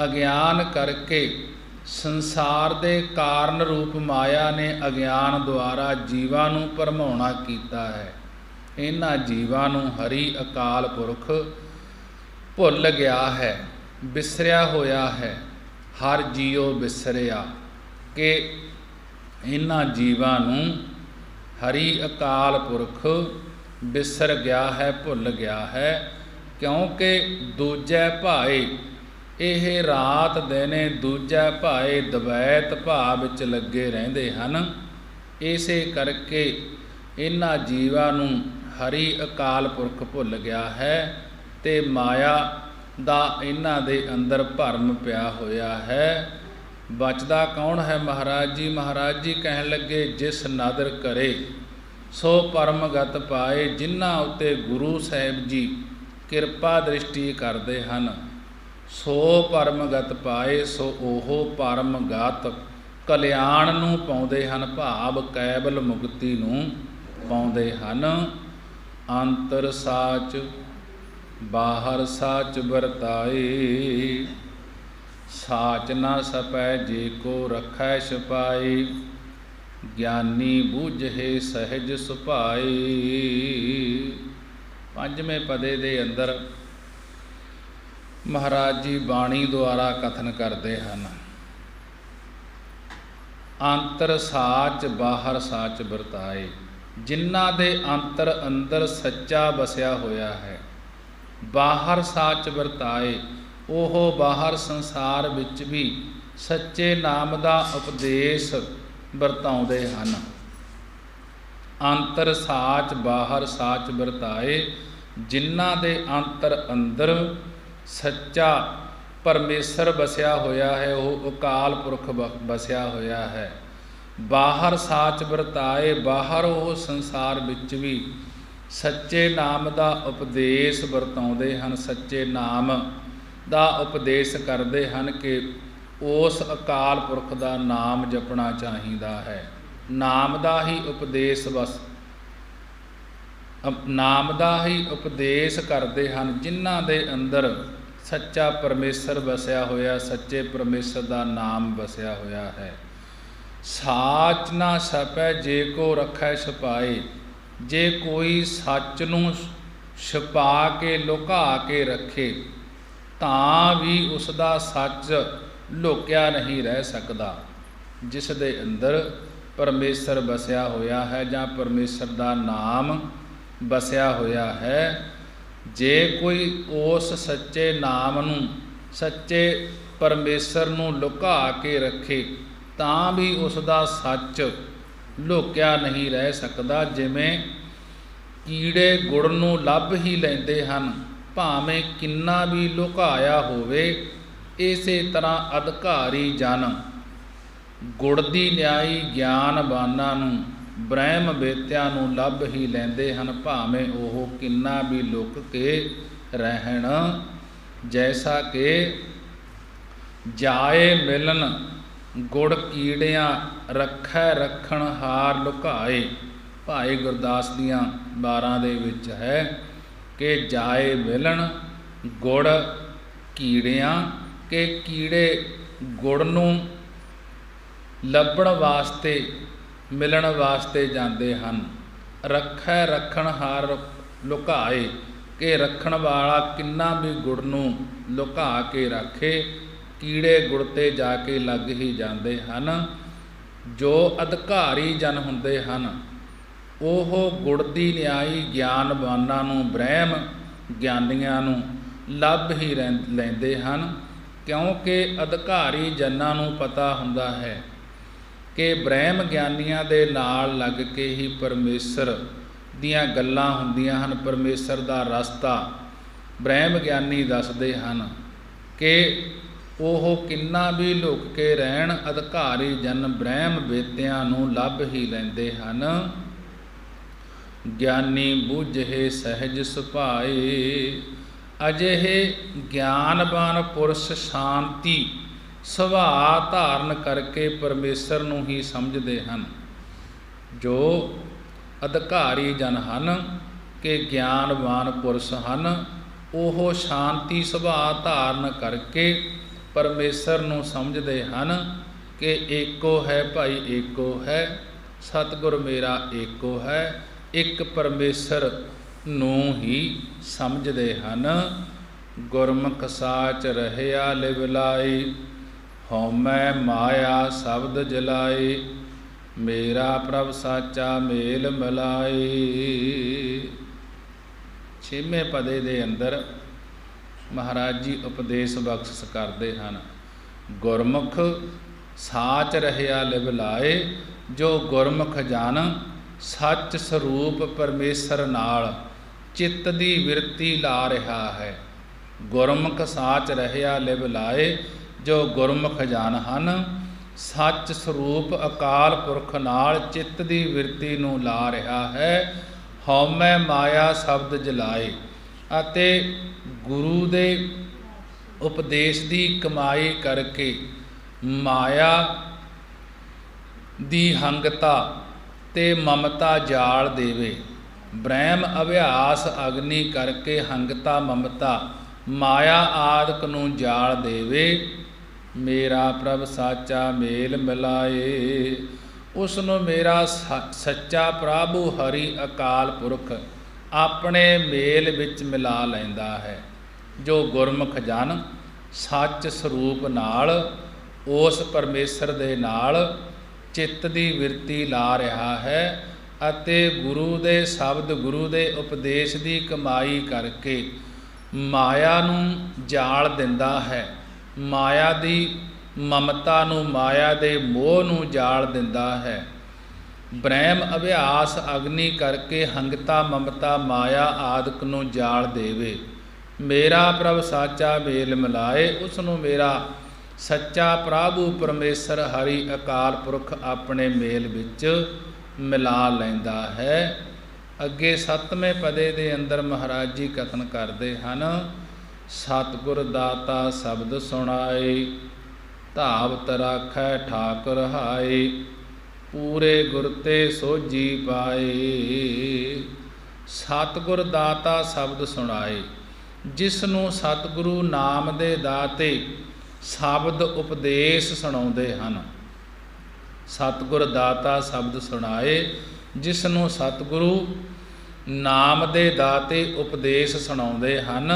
ਅਗਿਆਨ ਕਰਕੇ ਸੰਸਾਰ ਦੇ ਕਾਰਨ ਰੂਪ ਮਾਇਆ ਨੇ ਅਗਿਆਨ ਦੁਆਰਾ ਜੀਵਾਂ ਨੂੰ ਭਰਮਾਉਣਾ ਕੀਤਾ ਹੈ। ਇਹਨਾਂ ਜੀਵਾਂ ਨੂੰ ਹਰੀ ਅਕਾਲ ਪੁਰਖ ਭੁੱਲ ਗਿਆ ਹੈ, ਬਿਸਰਿਆ ਹੋਇਆ ਹੈ। ਹਰ ਜੀਉ ਬਿਸਰਿਆ, ਕਿ ਇਹਨਾਂ ਜੀਵਾਂ ਨੂੰ ਹਰੀ ਅਕਾਲ ਪੁਰਖ ਬਿਸਰ ਗਿਆ ਹੈ, ਭੁੱਲ ਗਿਆ ਹੈ। ਕਿਉਂਕਿ ਦੂਜੈ ਭਾਏ, ਇਹ ਰਾਤ ਦਿਨੇ ਦੂਜੈ ਭਾਏ ਦਵੈਤ ਭਾਵ ਵਿੱਚ ਲੱਗੇ ਰਹਿੰਦੇ ਹਨ। ਇਸੇ ਕਰਕੇ ਇਹਨਾਂ ਜੀਵਾਂ ਨੂੰ ਹਰੀ ਅਕਾਲ ਪੁਰਖ ਭੁੱਲ ਗਿਆ ਹੈ ਤੇ ਮਾਇਆ ਦਾ ਇਹਨਾਂ ਦੇ ਅੰਦਰ ਭਰਮ ਪਿਆ ਹੋਇਆ ਹੈ। ਬਚਦਾ ਕੌਣ ਹੈ? ਮਹਾਰਾਜ ਜੀ। ਮਹਾਰਾਜ ਜੀ ਕਹਿਣ ਲੱਗੇ, ਜਿਸ ਨਾਦਰ ਕਰੇ ਸੋ ਪਰਮ ਗਤ ਪਾਏ। ਜਿਨ੍ਹਾਂ ਉੱਤੇ ਗੁਰੂ ਸਾਹਿਬ ਜੀ ਕਿਰਪਾ ਦ੍ਰਿਸ਼ਟੀ ਕਰਦੇ ਹਨ, ਸੋ ਪਰਮ ਗਤ ਪਾਏ। ਸੋ ਉਹ ਪਰਮ ਗਤ ਕਲਿਆਣ ਨੂੰ ਪਾਉਂਦੇ ਹਨ, ਭਾਵ ਕੈਬਲ ਮੁਕਤੀ ਨੂੰ ਪਾਉਂਦੇ ਹਨ। ਅੰਤਰ ਸਾਚ ਬਾਹਰ ਸਾਚ ਵਰਤਾਏ, ਸਾਚ ਨਾ ਸਪੈ ਜੇ ਕੋ ਰਖੈ ਛਪਾਏ। ਗਿਆਨੀ ਬੂਝੇ ਸਹਿਜ ਸੁਭਾਏ। ਪੰਜਵੇਂ ਪਦੇ ਦੇ ਅੰਦਰ ਮਹਾਰਾਜ ਜੀ ਬਾਣੀ ਦੁਆਰਾ ਕਥਨ ਕਰਦੇ ਹਨ, ਅੰਤਰ ਸਾਚ ਬਾਹਰ ਸਾਚ ਵਰਤਾਏ। ਜਿਨ੍ਹਾਂ ਦੇ ਅੰਤਰ ਅੰਦਰ ਸੱਚਾ ਵਸਿਆ ਹੋਇਆ ਹੈ, ਬਾਹਰ ਸਾਚ ਵਰਤਾਏ, ਉਹ ਬਾਹਰ ਸੰਸਾਰ ਵਿੱਚ ਵੀ ਸੱਚੇ ਨਾਮ ਦਾ ਉਪਦੇਸ਼ ਵਰਤਾਉਂਦੇ ਹਨ। ਅੰਤਰ ਸਾਚ ਬਾਹਰ ਸਾਚ ਵਰਤਾਏ। ਜਿਨ੍ਹਾਂ ਦੇ ਅੰਤਰ ਅੰਦਰ ਸੱਚਾ ਪਰਮੇਸ਼ਰ ਵਸਿਆ ਹੋਇਆ ਹੈ, ਉਹ ਅਕਾਲ ਪੁਰਖ ਵਸਿਆ ਹੋਇਆ ਹੈ। ਬਾਹਰ ਸਾਚ ਵਰਤਾਏ, ਬਾਹਰ ਉਹ ਸੰਸਾਰ ਵਿੱਚ ਵੀ ਸੱਚੇ ਨਾਮ ਦਾ ਉਪਦੇਸ਼ ਵਰਤਾਉਂਦੇ ਹਨ, ਸੱਚੇ ਨਾਮ ਦਾ ਉਪਦੇਸ਼ ਕਰਦੇ ਹਨ ਕਿ ਉਸ ਅਕਾਲ ਪੁਰਖ ਦਾ ਨਾਮ ਜਪਣਾ ਚਾਹੀਦਾ ਹੈ। ਨਾਮ ਦਾ ਹੀ ਉਪਦੇਸ਼ ਨਾਮ ਦਾ ਹੀ ਉਪਦੇਸ਼ ਕਰਦੇ ਹਨ। ਜਿਨ੍ਹਾਂ ਦੇ ਅੰਦਰ ਸੱਚਾ ਪਰਮੇਸ਼ਰ ਵਸਿਆ ਹੋਇਆ, ਸੱਚੇ ਪਰਮੇਸ਼ਰ ਦਾ ਨਾਮ ਵਸਿਆ ਹੋਇਆ ਹੈ। ਸਾਚ ਨਾ ਛਪੈ ਜੇ ਕੋ ਰਖੈ ਛਪਾਏ। ਜੇ ਕੋਈ ਸੱਚ ਨੂੰ ਛੁਪਾ ਕੇ ਲੁਕਾ ਕੇ ਰੱਖੇ ਤਾਂ ਵੀ ਉਸ ਦਾ ਸੱਚ ਲੁਕਿਆ ਨਹੀਂ ਰਹਿ ਸਕਦਾ। ਜਿਸ ਦੇ ਅੰਦਰ ਪਰਮੇਸ਼ਰ ਵਸਿਆ ਹੋਇਆ ਹੈ ਜਾਂ ਪਰਮੇਸ਼ਰ ਦਾ ਨਾਮ ਵਸਿਆ ਹੋਇਆ ਹੈ, ਜੇ ਕੋਈ ਉਸ ਸੱਚੇ ਨਾਮ ਨੂੰ, ਸੱਚੇ ਪਰਮੇਸ਼ਰ ਨੂੰ ਲੁਕਾ ਕੇ ਰੱਖੇ ਤਾਂ ਵੀ ਉਸ ਦਾ ਸੱਚ ਲੁਕਿਆ ਨਹੀਂ ਰਹਿ ਸਕਦਾ। ਜਿਵੇਂ ਕੀੜੇ ਗੁੜ ਨੂੰ ਲੱਭ ਹੀ ਲੈਂਦੇ ਹਨ, ਭਾਵੇਂ ਕਿੰਨਾ ਵੀ ਲੁਕਾਇਆ ਹੋਵੇ। ਇਸੇ ਤਰ੍ਹਾਂ ਅਧਿਕਾਰੀ ਜਨ ਗੁੜ ਦੀ ਨਿਆਈ ਗਿਆਨਵਾਨਾਂ ਨੂੰ, ਬ੍ਰਹਮ ਵੇਤਿਆਂ ਨੂੰ ਲੱਭ ਹੀ ਲੈਂਦੇ ਹਨ, ਭਾਵੇਂ ਉਹ ਕਿੰਨਾ ਵੀ ਲੁਕ ਕੇ ਰਹਿਣ। ਜੈਸਾ ਕਿ ਜਾਏ ਮਿਲਨ ਗੁੜ ਕੀੜਿਆਂ ਰੱਖੈ ਰੱਖਣ ਹਾਰ ਲੁਕਾਏ। ਭਾਈ ਗੁਰਦਾਸ ਦੀਆਂ 12 ਦੇ ਵਿੱਚ ਹੈ ਕਿ ਜਾਏ ਮਿਲਣ ਗੁੜ ਕੀੜਿਆਂ, ਕਿ ਕੀੜੇ ਗੁੜ ਨੂੰ ਲੱਭਣ ਵਾਸਤੇ, ਮਿਲਣ ਵਾਸਤੇ ਜਾਂਦੇ ਹਨ। ਰੱਖੈ ਰੱਖਣ ਹਾਰ ਲੁਕਾਏ, ਕਿ ਰੱਖਣ ਵਾਲਾ ਕਿੰਨਾ ਵੀ ਗੁੜ ਨੂੰ ਲੁਕਾ ਕੇ ਰੱਖੇ, ਕੀੜੇ ਗੁੜ 'ਤੇ ਜਾ ਕੇ ਲੱਗ ਹੀ ਜਾਂਦੇ ਹਨ। ਜੋ ਅਧਿਕਾਰੀ ਜਨ ਹੁੰਦੇ ਹਨ ਉਹ ਗੁੜ ਦੀ ਨਿਆਈ ਗਿਆਨਵਾਨਾਂ ਨੂੰ, ਬ੍ਰਹਮ ਗਿਆਨੀਆਂ ਨੂੰ ਲੱਭ ਹੀ ਲੈਂਦੇ ਹਨ, ਕਿਉਂਕਿ ਅਧਿਕਾਰੀ ਜਨਾਂ ਨੂੰ ਪਤਾ ਹੁੰਦਾ ਹੈ ਕਿ ਬ੍ਰਹਮ ਗਿਆਨੀਆਂ ਦੇ ਨਾਲ ਲੱਗ ਕੇ ਹੀ ਪਰਮੇਸ਼ਰ ਦੀਆਂ ਗੱਲਾਂ ਹੁੰਦੀਆਂ ਹਨ। ਪਰਮੇਸ਼ਰ ਦਾ ਰਸਤਾ ਬ੍ਰਹਮ ਗਿਆਨੀ ਦੱਸਦੇ ਹਨ ਕਿ ਉਹ ਕਿੰਨਾ ਵੀ ਲੁਕ ਕੇ ਰਹਿਣ, ਅਧਿਕਾਰੀ ਜਨ ਬ੍ਰਹਮ ਵੇਤਿਆਂ ਨੂੰ ਲੱਭ ਹੀ ਲੈਂਦੇ ਹਨ। ਗਿਆਨੀ ਬੁੱਝੇ ਸਹਿਜ ਸੁਭਾਏ, ਅਜਿਹੇ ਗਿਆਨਵਾਨ ਪੁਰਸ਼ ਸ਼ਾਂਤੀ ਸੁਭਾਅ ਧਾਰਨ ਕਰਕੇ ਪਰਮੇਸ਼ਰ ਨੂੰ ਹੀ ਸਮਝਦੇ ਹਨ। ਜੋ ਅਧਿਕਾਰੀ ਜਨ ਹਨ ਕਿ ਗਿਆਨਵਾਨ ਪੁਰਸ਼ ਹਨ, ਉਹ ਸ਼ਾਂਤੀ ਸੁਭਾਅ ਧਾਰਨ ਕਰਕੇ ਪਰਮੇਸ਼ਰ ਨੂੰ ਸਮਝਦੇ ਹਨ ਕਿ ਏਕੋ ਹੈ ਭਾਈ, ਏਕੋ ਹੈ ਸਤਿਗੁਰ ਮੇਰਾ ਏਕੋ ਹੈ। ਇੱਕ ਪਰਮੇਸ਼ਰ ਨੂੰ ਹੀ ਸਮਝਦੇ ਹਨ। ਗੁਰਮੁਖ ਸਾਚ ਰਹਿਆ ਲਿਵ ਲਾਈ, ਹਉਮੈ ਮਾਇਆ ਸ਼ਬਦ ਜਲਾਈ, ਮੇਰਾ ਪ੍ਰਭ ਸਾਚਾ ਮੇਲ ਮਿਲਾਈ। 6ਵੇਂ ਪਦੇ ਦੇ ਅੰਦਰ ਮਹਾਰਾਜ ਜੀ ਉਪਦੇਸ਼ ਬਖਸ਼ਿਸ਼ ਕਰਦੇ ਹਨ। ਗੁਰਮੁਖ ਸਾਚ ਰਹਿਆ ਲਿਵ ਲਾਏ, ਜੋ ਗੁਰਮੁਖ ਜਨ ਸੱਚ ਸਰੂਪ ਪਰਮੇਸ਼ਰ ਨਾਲ ਚਿੱਤ ਦੀ ਵਿਰਤੀ ਲਾ ਰਿਹਾ ਹੈ। ਗੁਰਮੁਖ ਸਾਚ ਰਹਿਆ ਲਿਵ ਲਾਏ, ਜੋ ਗੁਰਮੁਖ ਜਨ ਹਨ ਸੱਚ ਸਰੂਪ ਅਕਾਲ ਪੁਰਖ ਨਾਲ ਚਿੱਤ ਦੀ ਵਿਰਤੀ ਨੂੰ ਲਾ ਰਿਹਾ ਹੈ। ਹਉਮੈ ਮਾਇਆ ਸ਼ਬਦ ਜਲਾਏ, ਅਤੇ ਗੁਰੂ ਦੇ ਉਪਦੇਸ਼ ਦੀ ਕਮਾਈ ਕਰਕੇ ਮਾਇਆ ਦੀ ਹੰਗਤਾ ਤੇ ਮਮਤਾ ਜਾਲ ਦੇਵੇ। ਬ੍ਰਹਮ ਅਭਿਆਸ ਅਗਨੀ ਕਰਕੇ ਹੰਗਤਾ ਮਮਤਾ ਮਾਇਆ ਆਦਿਕ ਨੂੰ ਜਾਲ ਦੇਵੇ। ਮੇਰਾ ਪ੍ਰਭ ਸਾਚਾ ਮੇਲ ਮਿਲਾਏ, ਉਸ ਨੂੰ ਮੇਰਾ ਸੱਚਾ ਪ੍ਰਭੂ ਹਰੀ ਅਕਾਲ ਪੁਰਖ ਆਪਣੇ ਮੇਲ ਵਿੱਚ ਮਿਲਾ ਲੈਂਦਾ ਹੈ। ਜੋ ਗੁਰਮੁਖ ਜਨ ਸੱਚ ਸਰੂਪ ਨਾਲ ਉਸ ਪਰਮੇਸ਼ਰ ਦੇ ਨਾਲ ਚਿੱਤ ਦੀ ਵਿਰਤੀ ਲਾ ਰਿਹਾ ਹੈ, ਅਤੇ ਗੁਰੂ ਦੇ ਸ਼ਬਦ ਗੁਰੂ ਦੇ ਉਪਦੇਸ਼ ਦੀ ਕਮਾਈ ਕਰਕੇ ਮਾਇਆ ਨੂੰ ਜਾਲ ਦਿੰਦਾ ਹੈ। ਮਾਇਆ ਦੀ ਮਮਤਾ ਨੂੰ, ਮਾਇਆ ਦੇ ਮੋਹ ਨੂੰ ਜਾਲ ਦਿੰਦਾ ਹੈ। ਬ੍ਰਹਮ ਅਭਿਆਸ ਅਗਨੀ ਕਰਕੇ ਹੰਗਤਾ ਮਮਤਾ ਮਾਇਆ ਆਦਿਕ ਨੂੰ ਜਾਲ ਦੇਵੇ। ਮੇਰਾ ਪ੍ਰਭ ਸਾਚਾ ਮੇਲ ਮਿਲਾਏ, ਉਸ ਨੂੰ ਮੇਰਾ ਸੱਚਾ ਪ੍ਰਭੂ ਪਰਮੇਸ਼ਰ ਹਰੀ ਅਕਾਲ ਪੁਰਖ ਆਪਣੇ ਮੇਲ ਵਿੱਚ ਮਿਲਾ ਲੈਂਦਾ ਹੈ। ਅੱਗੇ 7ਵੇਂ ਪਦੇ ਦੇ ਅੰਦਰ ਮਹਾਰਾਜ ਜੀ ਕਥਨ ਕਰਦੇ ਹਨ। ਸਤਿਗੁਰ ਦਾਤਾ ਸ਼ਬਦ ਸੁਣਾਏ, ਧਾਵਤ ਰਾਖੈ ਠਾਕੁਰ ਹਾਏ, ਪੂਰੇ ਗੁਰ ਤੇ ਸੋਝੀ ਪਾਏ। ਸਤਿਗੁਰ ਦਾਤਾ ਸ਼ਬਦ ਸੁਣਾਏ, ਜਿਸ ਨੂੰ ਸਤਿਗੁਰੂ ਨਾਮ ਦੇ ਦਾਤੇ ਸ਼ਬਦ ਉਪਦੇਸ਼ ਸੁਣਾਉਂਦੇ ਹਨ। ਸਤਿਗੁਰ ਦਾਤਾ ਸ਼ਬਦ ਸੁਣਾਏ, ਜਿਸ ਨੂੰ ਸਤਿਗੁਰੂ ਨਾਮ ਦੇ ਦਾਤੇ ਉਪਦੇਸ਼ ਸੁਣਾਉਂਦੇ ਹਨ।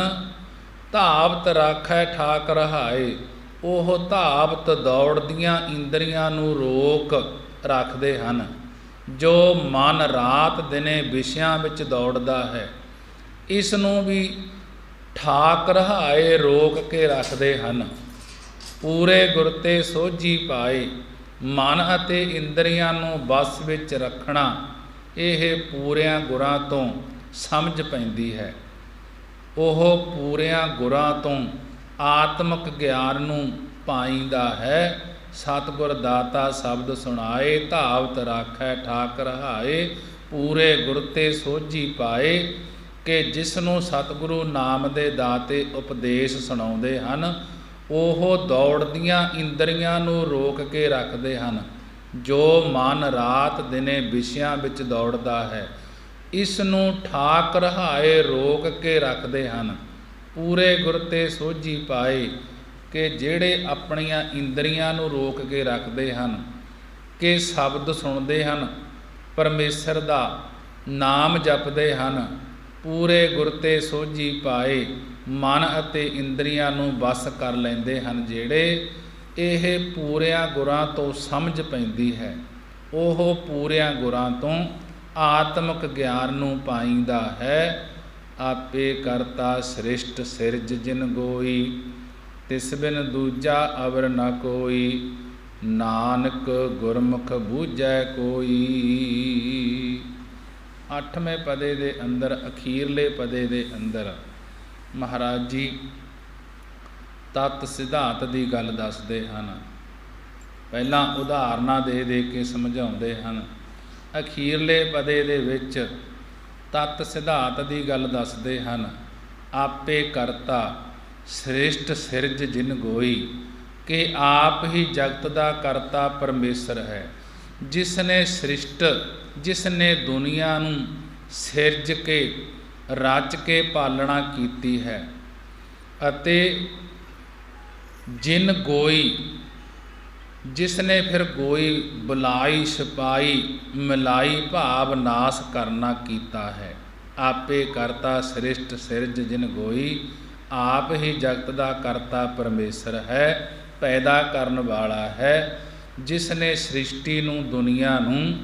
ਧਾਵਤ ਰਾਖੈ ਠਾਕੁਰ ਹਾਏ, ਉਹ ਧਾਵਤ ਦੌੜਦੀਆਂ ਇੰਦਰੀਆਂ ਨੂੰ ਰੋਕ ਰੱਖਦੇ ਹਨ। ਜੋ ਮਨ ਰਾਤ ਦਿਨੇ ਵਿਸ਼ਿਆਂ ਵਿੱਚ ਦੌੜਦਾ ਹੈ, ਇਸ ਨੂੰ ਵੀ ਠਾਕੁਰ ਹਾਏ ਰੋਕ ਕੇ ਰੱਖਦੇ ਹਨ। ਪੂਰੇ ਗੁਰ ਤੇ ਸੋਝੀ ਪਾਏ, ਮਨ ਅਤੇ ਇੰਦਰੀਆਂ ਨੂੰ ਵਸ ਵਿੱਚ ਰੱਖਣਾ ਇਹ ਪੂਰਿਆਂ ਗੁਰਾਂ ਤੋਂ ਸਮਝ ਪੈਂਦੀ ਹੈ। ਉਹ ਪੂਰਿਆਂ ਗੁਰਾਂ ਤੋਂ ਆਤਮਿਕ ਗਿਆਨ ਨੂੰ ਪਾਈਂਦਾ ਹੈ। ਸਤਿਗੁਰ ਦਾਤਾ ਸ਼ਬਦ ਸੁਣਾਏ, ਧਾਵਤ ਰਾਖੈ ਠਾਕੁਰ ਹਾਏ, ਪੂਰੇ ਗੁਰ ਤੇ ਸੋਝੀ ਪਾਏ, ਕਿ ਜਿਸ ਨੂੰ ਸਤਿਗੁਰੂ ਨਾਮ ਦੇ ਦਾਤੇ ਉਪਦੇਸ਼ ਸੁਣਾਉਂਦੇ ਹਨ, ਉਹ ਦੌੜਦੀਆਂ ਇੰਦਰੀਆਂ ਨੂੰ ਰੋਕ ਕੇ ਰੱਖਦੇ ਹਨ। ਜੋ ਮਨ ਰਾਤ ਦਿਨੇ ਵਿਸ਼ਿਆਂ ਵਿੱਚ ਦੌੜਦਾ ਹੈ, ਇਸ ਨੂੰ ਠਾਕੁਰ ਹਾਏ ਰੋਕ ਕੇ ਰੱਖਦੇ ਹਨ। ਪੂਰੇ ਗੁਰ ਤੇ ਸੋਝੀ ਪਾਏ, ਕਿ ਜਿਹੜੇ ਆਪਣੀਆਂ ਇੰਦਰੀਆਂ ਨੂੰ ਰੋਕ ਕੇ ਰੱਖਦੇ ਹਨ, ਕਿ ਸ਼ਬਦ ਸੁਣਦੇ ਹਨ, ਪਰਮੇਸ਼ਰ ਦਾ ਨਾਮ ਜਪਦੇ ਹਨ, ਪੂਰੇ ਗੁਰ ਤੇ ਸੋਝੀ ਪਾਏ। ਮਨ ਅਤੇ ਇੰਦਰੀਆਂ ਨੂੰ ਵਸ ਕਰ ਲੈਂਦੇ ਹਨ ਜਿਹੜੇ, ਇਹ ਪੂਰਿਆਂ ਗੁਰਾਂ ਤੋਂ ਸਮਝ ਪੈਂਦੀ ਹੈ। ਉਹ ਪੂਰਿਆਂ ਗੁਰਾਂ ਤੋਂ ਆਤਮਿਕ ਗਿਆਨ ਨੂੰ ਪਾਈਂਦਾ ਹੈ। ਆਪੇ ਕਰਤਾ ਸ੍ਰਿਸ਼ਟ ਸਿਰਜ ਜਿਨ ਗੋਈ, ਤਿਸ ਬਿਨ ਦੂਜਾ ਅਵਰ ਨ ਕੋਈ। ਨਾਨਕ ਗੁਰਮੁਖ ਬੂਝੈ ਕੋਈ। 8ਵੇਂ ਪਦੇ ਦੇ ਅੰਦਰ, ਅਖੀਰਲੇ ਪਦੇ ਦੇ ਅੰਦਰ ਮਹਾਰਾਜ ਜੀ ਤਤ ਸਿਧਾਂਤ ਦੀ ਗੱਲ ਦੱਸਦੇ ਹਨ। ਪਹਿਲਾਂ ਉਦਾਹਰਨਾਂ ਦੇ ਕੇ ਸਮਝਾਉਂਦੇ ਹਨ। ਅਖੀਰਲੇ ਪਦੇ ਦੇ ਵਿੱਚ ਤਤ ਸਿਧਾਂਤ ਦੀ ਗੱਲ ਦੱਸਦੇ ਹਨ। ਆਪੇ ਕਰਤਾ ਸ੍ਰਿਸ਼ਟ ਸਿਰਜ ਜਿਨ ਗੋਈ, ਕਿ ਆਪ ਹੀ ਜਗਤ ਦਾ ਕਰਤਾ ਪਰਮੇਸ਼ਰ ਹੈ, ਜਿਸ ਨੇ ਸ੍ਰਿਸ਼ਟ, ਜਿਸ ਨੇ ਦੁਨੀਆ ਨੂੰ ਸਿਰਜ ਕੇ ਰਚ ਕੇ ਪਾਲਣਾ ਕੀਤੀ ਹੈ। ਅਤੇ ਜਿਨ ਗੋਈ, ਜਿਸ ਨੇ ਫਿਰ ਗੋਈ ਬੁਲਾਈ ਛਪਾਈ ਮਿਲਾਈ ਭਾਵ ਨਾਸ ਕਰਨਾ ਕੀਤਾ ਹੈ। ਆਪੇ ਕਰਤਾ ਸ੍ਰਿਸ਼ਟ ਸਿਰਜ ਜਿਨ ਗੋਈ, ਆਪ ਹੀ ਜਗਤ ਦਾ ਕਰਤਾ ਪਰਮੇਸ਼ਰ ਹੈ, ਪੈਦਾ ਕਰਨ ਵਾਲਾ ਹੈ, ਜਿਸ ਨੇ ਸ੍ਰਿਸ਼ਟੀ ਨੂੰ ਦੁਨੀਆ ਨੂੰ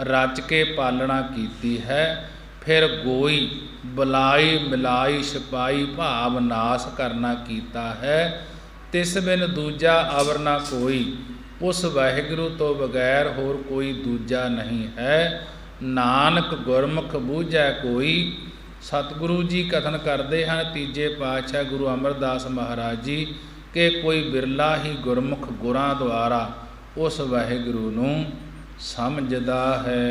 ਰਚ ਕੇ ਪਾਲਣਾ ਕੀਤੀ ਹੈ। ਫਿਰ ਗੋਈ ਬੁਲਾਈ ਮਿਲਾਈ ਛਪਾਈ ਭਾਵ ਨਾਸ ਕਰਨਾ ਕੀਤਾ ਹੈ। ਤਿਸ ਬਿਨ ਦੂਜਾ ਅਵਰ ਨਾ ਕੋਈ, ਉਸ ਵਾਹਿਗੁਰੂ ਤੋਂ ਬਗੈਰ ਹੋਰ ਕੋਈ ਦੂਜਾ ਨਹੀਂ ਹੈ। ਨਾਨਕ ਗੁਰਮੁਖ ਬੂਝੈ ਕੋਈ। ਸਤਿਗੁਰੂ ਜੀ ਕਥਨ ਕਰਦੇ ਹਨ, ਤੀਜੇ ਪਾਤਸ਼ਾਹ ਗੁਰੂ ਅਮਰਦਾਸ ਮਹਾਰਾਜ ਜੀ, ਕਿ ਕੋਈ ਬਿਰਲਾ ਹੀ ਗੁਰਮੁਖ ਗੁਰਾਂ ਦੁਆਰਾ ਉਸ ਵਾਹਿਗੁਰੂ ਨੂੰ ਸਮਝਦਾ ਹੈ।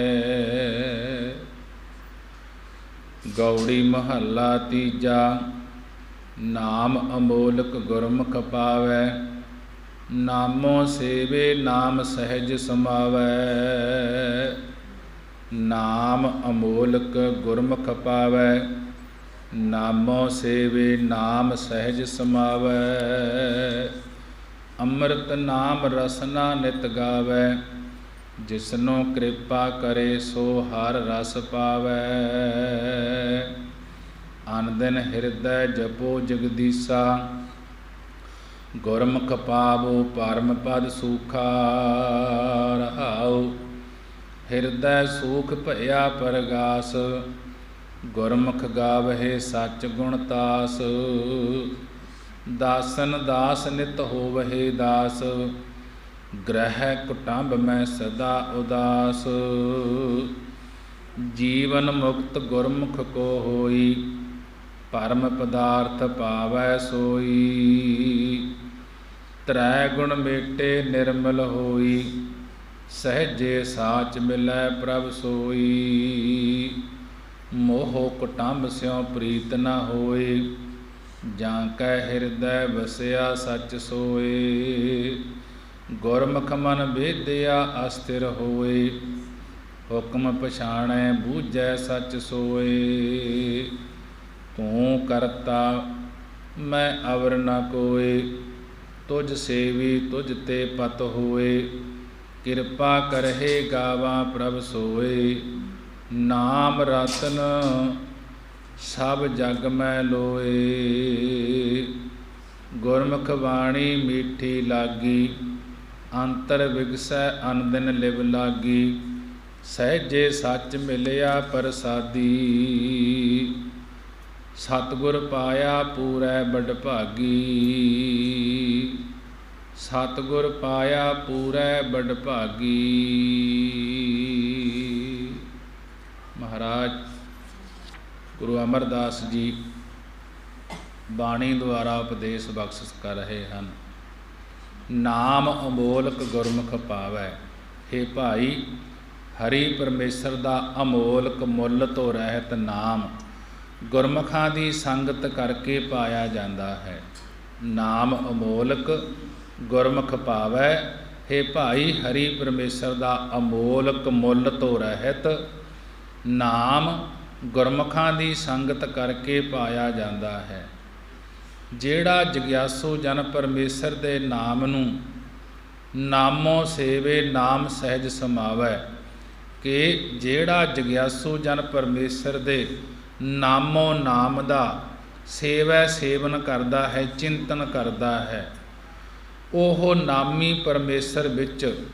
ਗੌੜੀ ਮਹੱਲਾ ਤੀਜਾ। ਨਾਮ ਅਮੋਲਕ ਗੁਰਮੁਖ ਪਾਵੈ, ਨਾਮੋ ਸੇਵੇ ਨਾਮ ਸਹਿਜ ਸਮਾਵੈ। ਨਾਮ ਅਮੋਲਕ ਗੁਰਮੁਖ ਪਾਵੈ, ਨਾਮੋ ਸੇਵੇ ਨਾਮ ਸਹਿਜ ਸਮਾਵੈ। ਅੰਮ੍ਰਿਤ ਨਾਮ ਰਸਨਾ ਨਿਤ ਗਾਵੈ, ਜਿਸਨੋ ਕਿਰਪਾ ਕਰੇ ਸੋ ਹਰ ਰਸ ਪਾਵੈ। ਅਨ ਦਿਨ ਹਿਰਦੈ ਜਪੋ ਜਗਦੀਸਾ, ਗੁਰਮੁਖ ਪਾਵੋ ਪਰਮ ਪਦ ਸੂਖਾ। ਰਹਾਉ ਹਿਰਦੈ ਸੂਖ ਭਇਆ ਪਰਗਾਸ, ਗੁਰਮੁਖ ਗਾਵਹਿ ਸਚ ਗੁਣ ਤਾਸ। ਦਾਸਨ ਦਾਸ ਨਿਤ ਹੋਵਹਿ ਦਾਸ, ਗ੍ਰਹਿ ਕੁਟੰਬ ਮੈਂ ਸਦਾ ਉਦਾਸ। ਜੀਵਨ ਮੁਕਤ ਗੁਰਮੁਖ ਕੋ ਹੋਈ, ਪਰਮ ਪਦਾਰਥ ਪਾਵੈ ਸੋਈ। ਤ੍ਰੈ ਗੁਣ ਮੇਟੇ ਨਿਰਮਲ ਹੋਈ, ਸਹਿਜੇ ਸਾਚ ਮਿਲੈ ਪ੍ਰਭ ਸੋਈ। ਮੋਹ ਕੁਟੰਬ ਸਿਉ ਪ੍ਰੀਤ ਨ ਹੋਏ, ਜਾਂ ਕੈ ਹਿਰਦੈ ਵਸਿਆ ਸਚ ਸੋਏ। ਗੁਰਮੁਖ ਮਨ ਭੇਦਿਆ ਅਸਥਿਰ ਹੋਏ, ਹੁਕਮ ਪਛਾਣੈ ਬੂਝੈ ਸਚ ਸੋਏ। ਤੂੰ ਕਰਤਾ ਮੈਂ ਅਵਰ ਨ ਕੋਇ, ਤੁਝ ਸੇਵੀ ਤੁਝ ਤੇ ਪਤ ਹੋਏ। ਕਿਰਪਾ ਕਰਹਿ ਗਾਵਾਂ ਪ੍ਰਭ ਸੋਏ, ਨਾਮ ਰਤਨ ਸਭ ਜਗ ਮੈਂ ਲੋਏ। ਗੁਰਮੁਖ ਬਾਣੀ ਮੀਠੀ ਲਾਗੀ, ਅੰਤਰ ਵਿਗਸੈ ਅਨ ਦਿਨ ਲਿਵ ਲਾਗੀ। ਸਹਿਜੇ ਸੱਚ ਮਿਲਿਆ ਪ੍ਰਸਾਦੀ, ਸਤਿਗੁਰ ਪਾਇਆ ਪੂਰੈ ਬਡ ਭਾਗੀ। ਸਤਿਗੁਰ ਪਾਇਆ ਪੂਰੈ ਬਡ ਭਾਗੀ। ਮਹਾਰਾਜ ਗੁਰੂ ਅਮਰਦਾਸ ਜੀ ਬਾਣੀ ਦੁਆਰਾ ਉਪਦੇਸ਼ ਬਖਸ਼ਿਸ਼ ਕਰ ਰਹੇ ਹਨ। ਨਾਮ ਅਮੋਲਕ ਗੁਰਮੁਖ ਪਾਵੈ। ਹੇ ਭਾਈ, ਹਰੀ ਪਰਮੇਸ਼ਰ ਦਾ ਅਮੋਲਕ ਮੁੱਲ ਤੋਂ ਰਹਿਤ ਨਾਮ ਗੁਰਮੁਖਾਂ ਦੀ ਸੰਗਤ ਕਰਕੇ ਪਾਇਆ ਜਾਂਦਾ ਹੈ। ਨਾਮ ਅਮੋਲਕ ਗੁਰਮੁਖ ਪਾਵੈ। ਹੇ ਭਾਈ, ਹਰੀ ਪਰਮੇਸ਼ਰ ਦਾ ਅਮੋਲਕ ਮੁੱਲ ਤੋਂ ਰਹਿਤ ਨਾਮ ਗੁਰਮੁਖਾਂ ਦੀ ਸੰਗਤ ਕਰਕੇ ਪਾਇਆ ਜਾਂਦਾ ਹੈ। ਜਿਹੜਾ ਜਗਿਆਸੂ ਜਨ ਪਰਮੇਸ਼ਰ ਦੇ ਨਾਮ ਨੂੰ ਨਾਮੋ ਸੇਵੇ ਨਾਮ ਸਹਿਜ ਸਮਾਵੈ, ਕਿ ਜਿਹੜਾ ਜਗਿਆਸੂ ਜਨ ਪਰਮੇਸ਼ਰ ਦੇ ਨਾਮੋ ਨਾਮ ਦਾ ਸੇਵੈ ਸੇਵਨ ਕਰਦਾ ਹੈ, ਚਿੰਤਨ ਕਰਦਾ ਹੈ, ਉਹ ਨਾਮੀ ਪਰਮੇਸ਼ਰ ਵਿੱਚ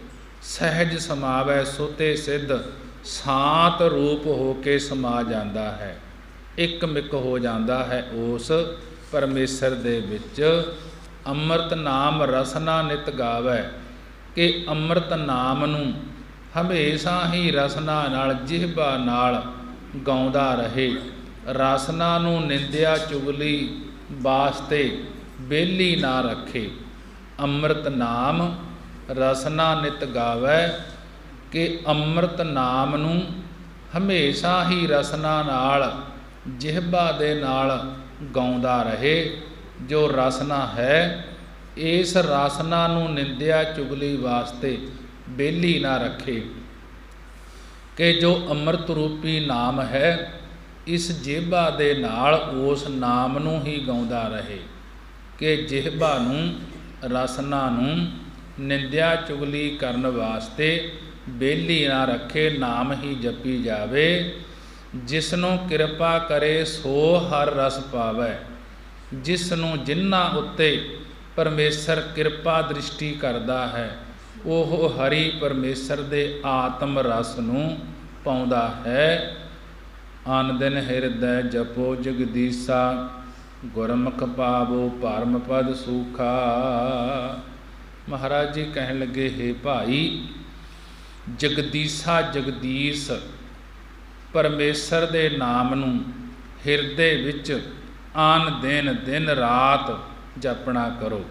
ਸਹਿਜ ਸਮਾਵੈ, ਸੁਤੇ ਸਿੱਧ ਸਾਤ ਰੂਪ ਹੋ ਕੇ ਸਮਾ ਜਾਂਦਾ ਹੈ, ਇੱਕ ਮਿਕ ਹੋ ਜਾਂਦਾ ਹੈ ਉਸ ਪਰਮੇਸ਼ਰ ਦੇ ਵਿੱਚ। ਅੰਮ੍ਰਿਤ ਨਾਮ ਰਸਨਾ ਨਿਤ ਗਾਵੈ, ਕਿ ਅੰਮ੍ਰਿਤ ਨਾਮ ਨੂੰ ਹਮੇਸ਼ਾ ਹੀ ਰਸਨਾ ਨਾਲ, ਜਿਹਬਾ ਨਾਲ ਗਾਉਂਦਾ ਰਹੇ। ਰਸਨਾ ਨੂੰ ਨਿੰਦਿਆ ਚੁਗਲੀ ਵਾਸਤੇ ਵਿਹਲੀ ਨਾ ਰੱਖੇ। ਅੰਮ੍ਰਿਤ ਨਾਮ ਰਸਨਾ ਨਿਤ ਗਾਵੈ, ਕਿ ਅੰਮ੍ਰਿਤ ਨਾਮ ਨੂੰ ਹਮੇਸ਼ਾ ਹੀ ਰਸਨਾ ਨਾਲ, ਜਿਹਬਾ ਦੇ ਨਾਲ ਗਾਉਂਦਾ ਰਹੇ। ਜੋ ਰਸਨਾ ਹੈ, ਇਸ ਰਸਨਾ ਨੂੰ ਨਿੰਦਿਆ ਚੁਗਲੀ ਵਾਸਤੇ ਵਿਹਲੀ ਨਾ ਰੱਖੇ। ਕਿ ਜੋ ਅੰਮ੍ਰਿਤ ਰੂਪੀ ਨਾਮ ਹੈ, ਇਸ ਜਿਹਬਾ ਦੇ ਨਾਲ ਉਸ ਨਾਮ ਨੂੰ ਹੀ ਗਾਉਂਦਾ ਰਹੇ। ਕਿ ਜਿਹਬਾ ਨੂੰ, ਰਸਨਾ ਨੂੰ ਨਿੰਦਿਆ ਚੁਗਲੀ ਕਰਨ ਵਾਸਤੇ ਵਿਹਲੀ ਨਾ ਰੱਖੇ, ਨਾਮ ਹੀ ਜਪੀ ਜਾਵੇ। ਜਿਸਨੂੰ ਕਿਰਪਾ ਕਰੇ ਸੋ ਹਰ ਰਸ ਪਾਵੈ, ਜਿਸ ਨੂੰ ਜਿਨ੍ਹਾਂ ਉੱਤੇ ਪਰਮੇਸ਼ਰ ਕਿਰਪਾ ਦ੍ਰਿਸ਼ਟੀ ਕਰਦਾ ਹੈ, ਉਹ ਹਰੀ ਪਰਮੇਸ਼ਰ ਦੇ ਆਤਮ ਰਸ ਨੂੰ ਪਾਉਂਦਾ ਹੈ। ਅਨ ਦਿਨ ਹਿਰਦੈ ਜਪੋ ਜਗਦੀਸਾ, ਗੁਰਮੁਖ ਪਾਵੋ ਪਰਮ ਪਦ ਸੂਖਾ। ਮਹਾਰਾਜ ਜੀ ਕਹਿਣ ਲੱਗੇ, ਹੇ ਭਾਈ, ਜਗਦੀਸਾ ਜਗਦੀਸ਼ ਪਰਮੇਸ਼ਰ ਦੇ ਨਾਮ ਨੂੰ ਹਿਰਦੇ ਵਿੱਚ ਆਨ ਦਿਨ ਰਾਤ ਜਪਣਾ ਕਰੋ।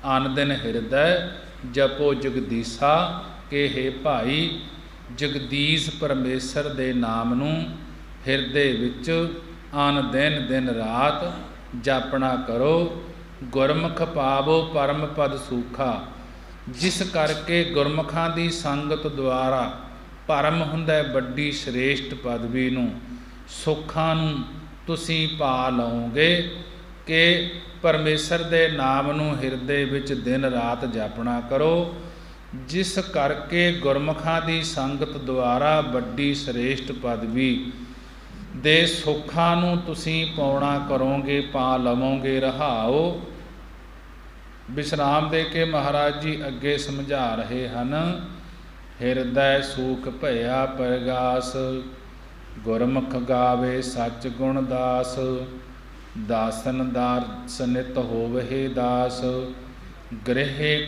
ਆਨ ਦਿਨ ਹਿਰਦੈ ਜਪੋ ਜਗਦੀਸਾ, ਕਿ ਹੇ ਭਾਈ, ਜਗਦੀਸ਼ ਪਰਮੇਸ਼ਰ ਦੇ ਨਾਮ ਨੂੰ ਹਿਰਦੇ ਵਿੱਚ ਆਨ ਦਿਨ ਰਾਤ ਜਾਪਣਾ ਕਰੋ। ਗੁਰਮੁਖ ਪਾਵੋ ਪਰਮ ਪਦ ਸੂਖਾ, ਜਿਸ ਕਰਕੇ ਗੁਰਮੁਖਾਂ ਦੀ ਸੰਗਤ ਦੁਆਰਾ ਪਰਮ ਹੁੰਦਾ ਵੱਡੀ ਸ਼੍ਰੇਸ਼ਟ ਪਦਵੀ ਨੂੰ, ਸੁੱਖਾਂ ਨੂੰ ਤੁਸੀਂ ਪਾ ਲਓਗੇ। ਕਿ ਪਰਮੇਸ਼ਰ ਦੇ ਨਾਮ ਨੂੰ ਹਿਰਦੇ ਵਿੱਚ ਦਿਨ ਰਾਤ ਜਾਪਣਾ ਕਰੋ, ਜਿਸ ਕਰਕੇ ਗੁਰਮੁਖਾਂ ਦੀ ਸੰਗਤ ਦੁਆਰਾ ਵੱਡੀ ਸ਼੍ਰੇਸ਼ਟ ਪਦਵੀ ਦੇ ਸੁੱਖਾਂ ਨੂੰ ਤੁਸੀਂ ਪਾਉਣਾ ਕਰੋਗੇ, ਪਾ ਲਵੋਗੇ। ਰਹਾਓ। ਵਿਸ਼ਰਾਮ ਦੇ ਕੇ ਮਹਾਰਾਜ ਜੀ ਅੱਗੇ ਸਮਝਾ ਰਹੇ ਹਨ। ਹਿਰਦੈ ਸੂਖ ਭਇਆ ਪਰਗਾਸ, ਗੁਰਮੁਖ ਗਾਵੇ ਸੱਚ ਗੁਣ ਦਾਸ। ਦਾਸਨ ਦਾਸ ਨਿਤ ਹੋਵਹਿ ਦਾਸ, ਗ੍ਰਹਿ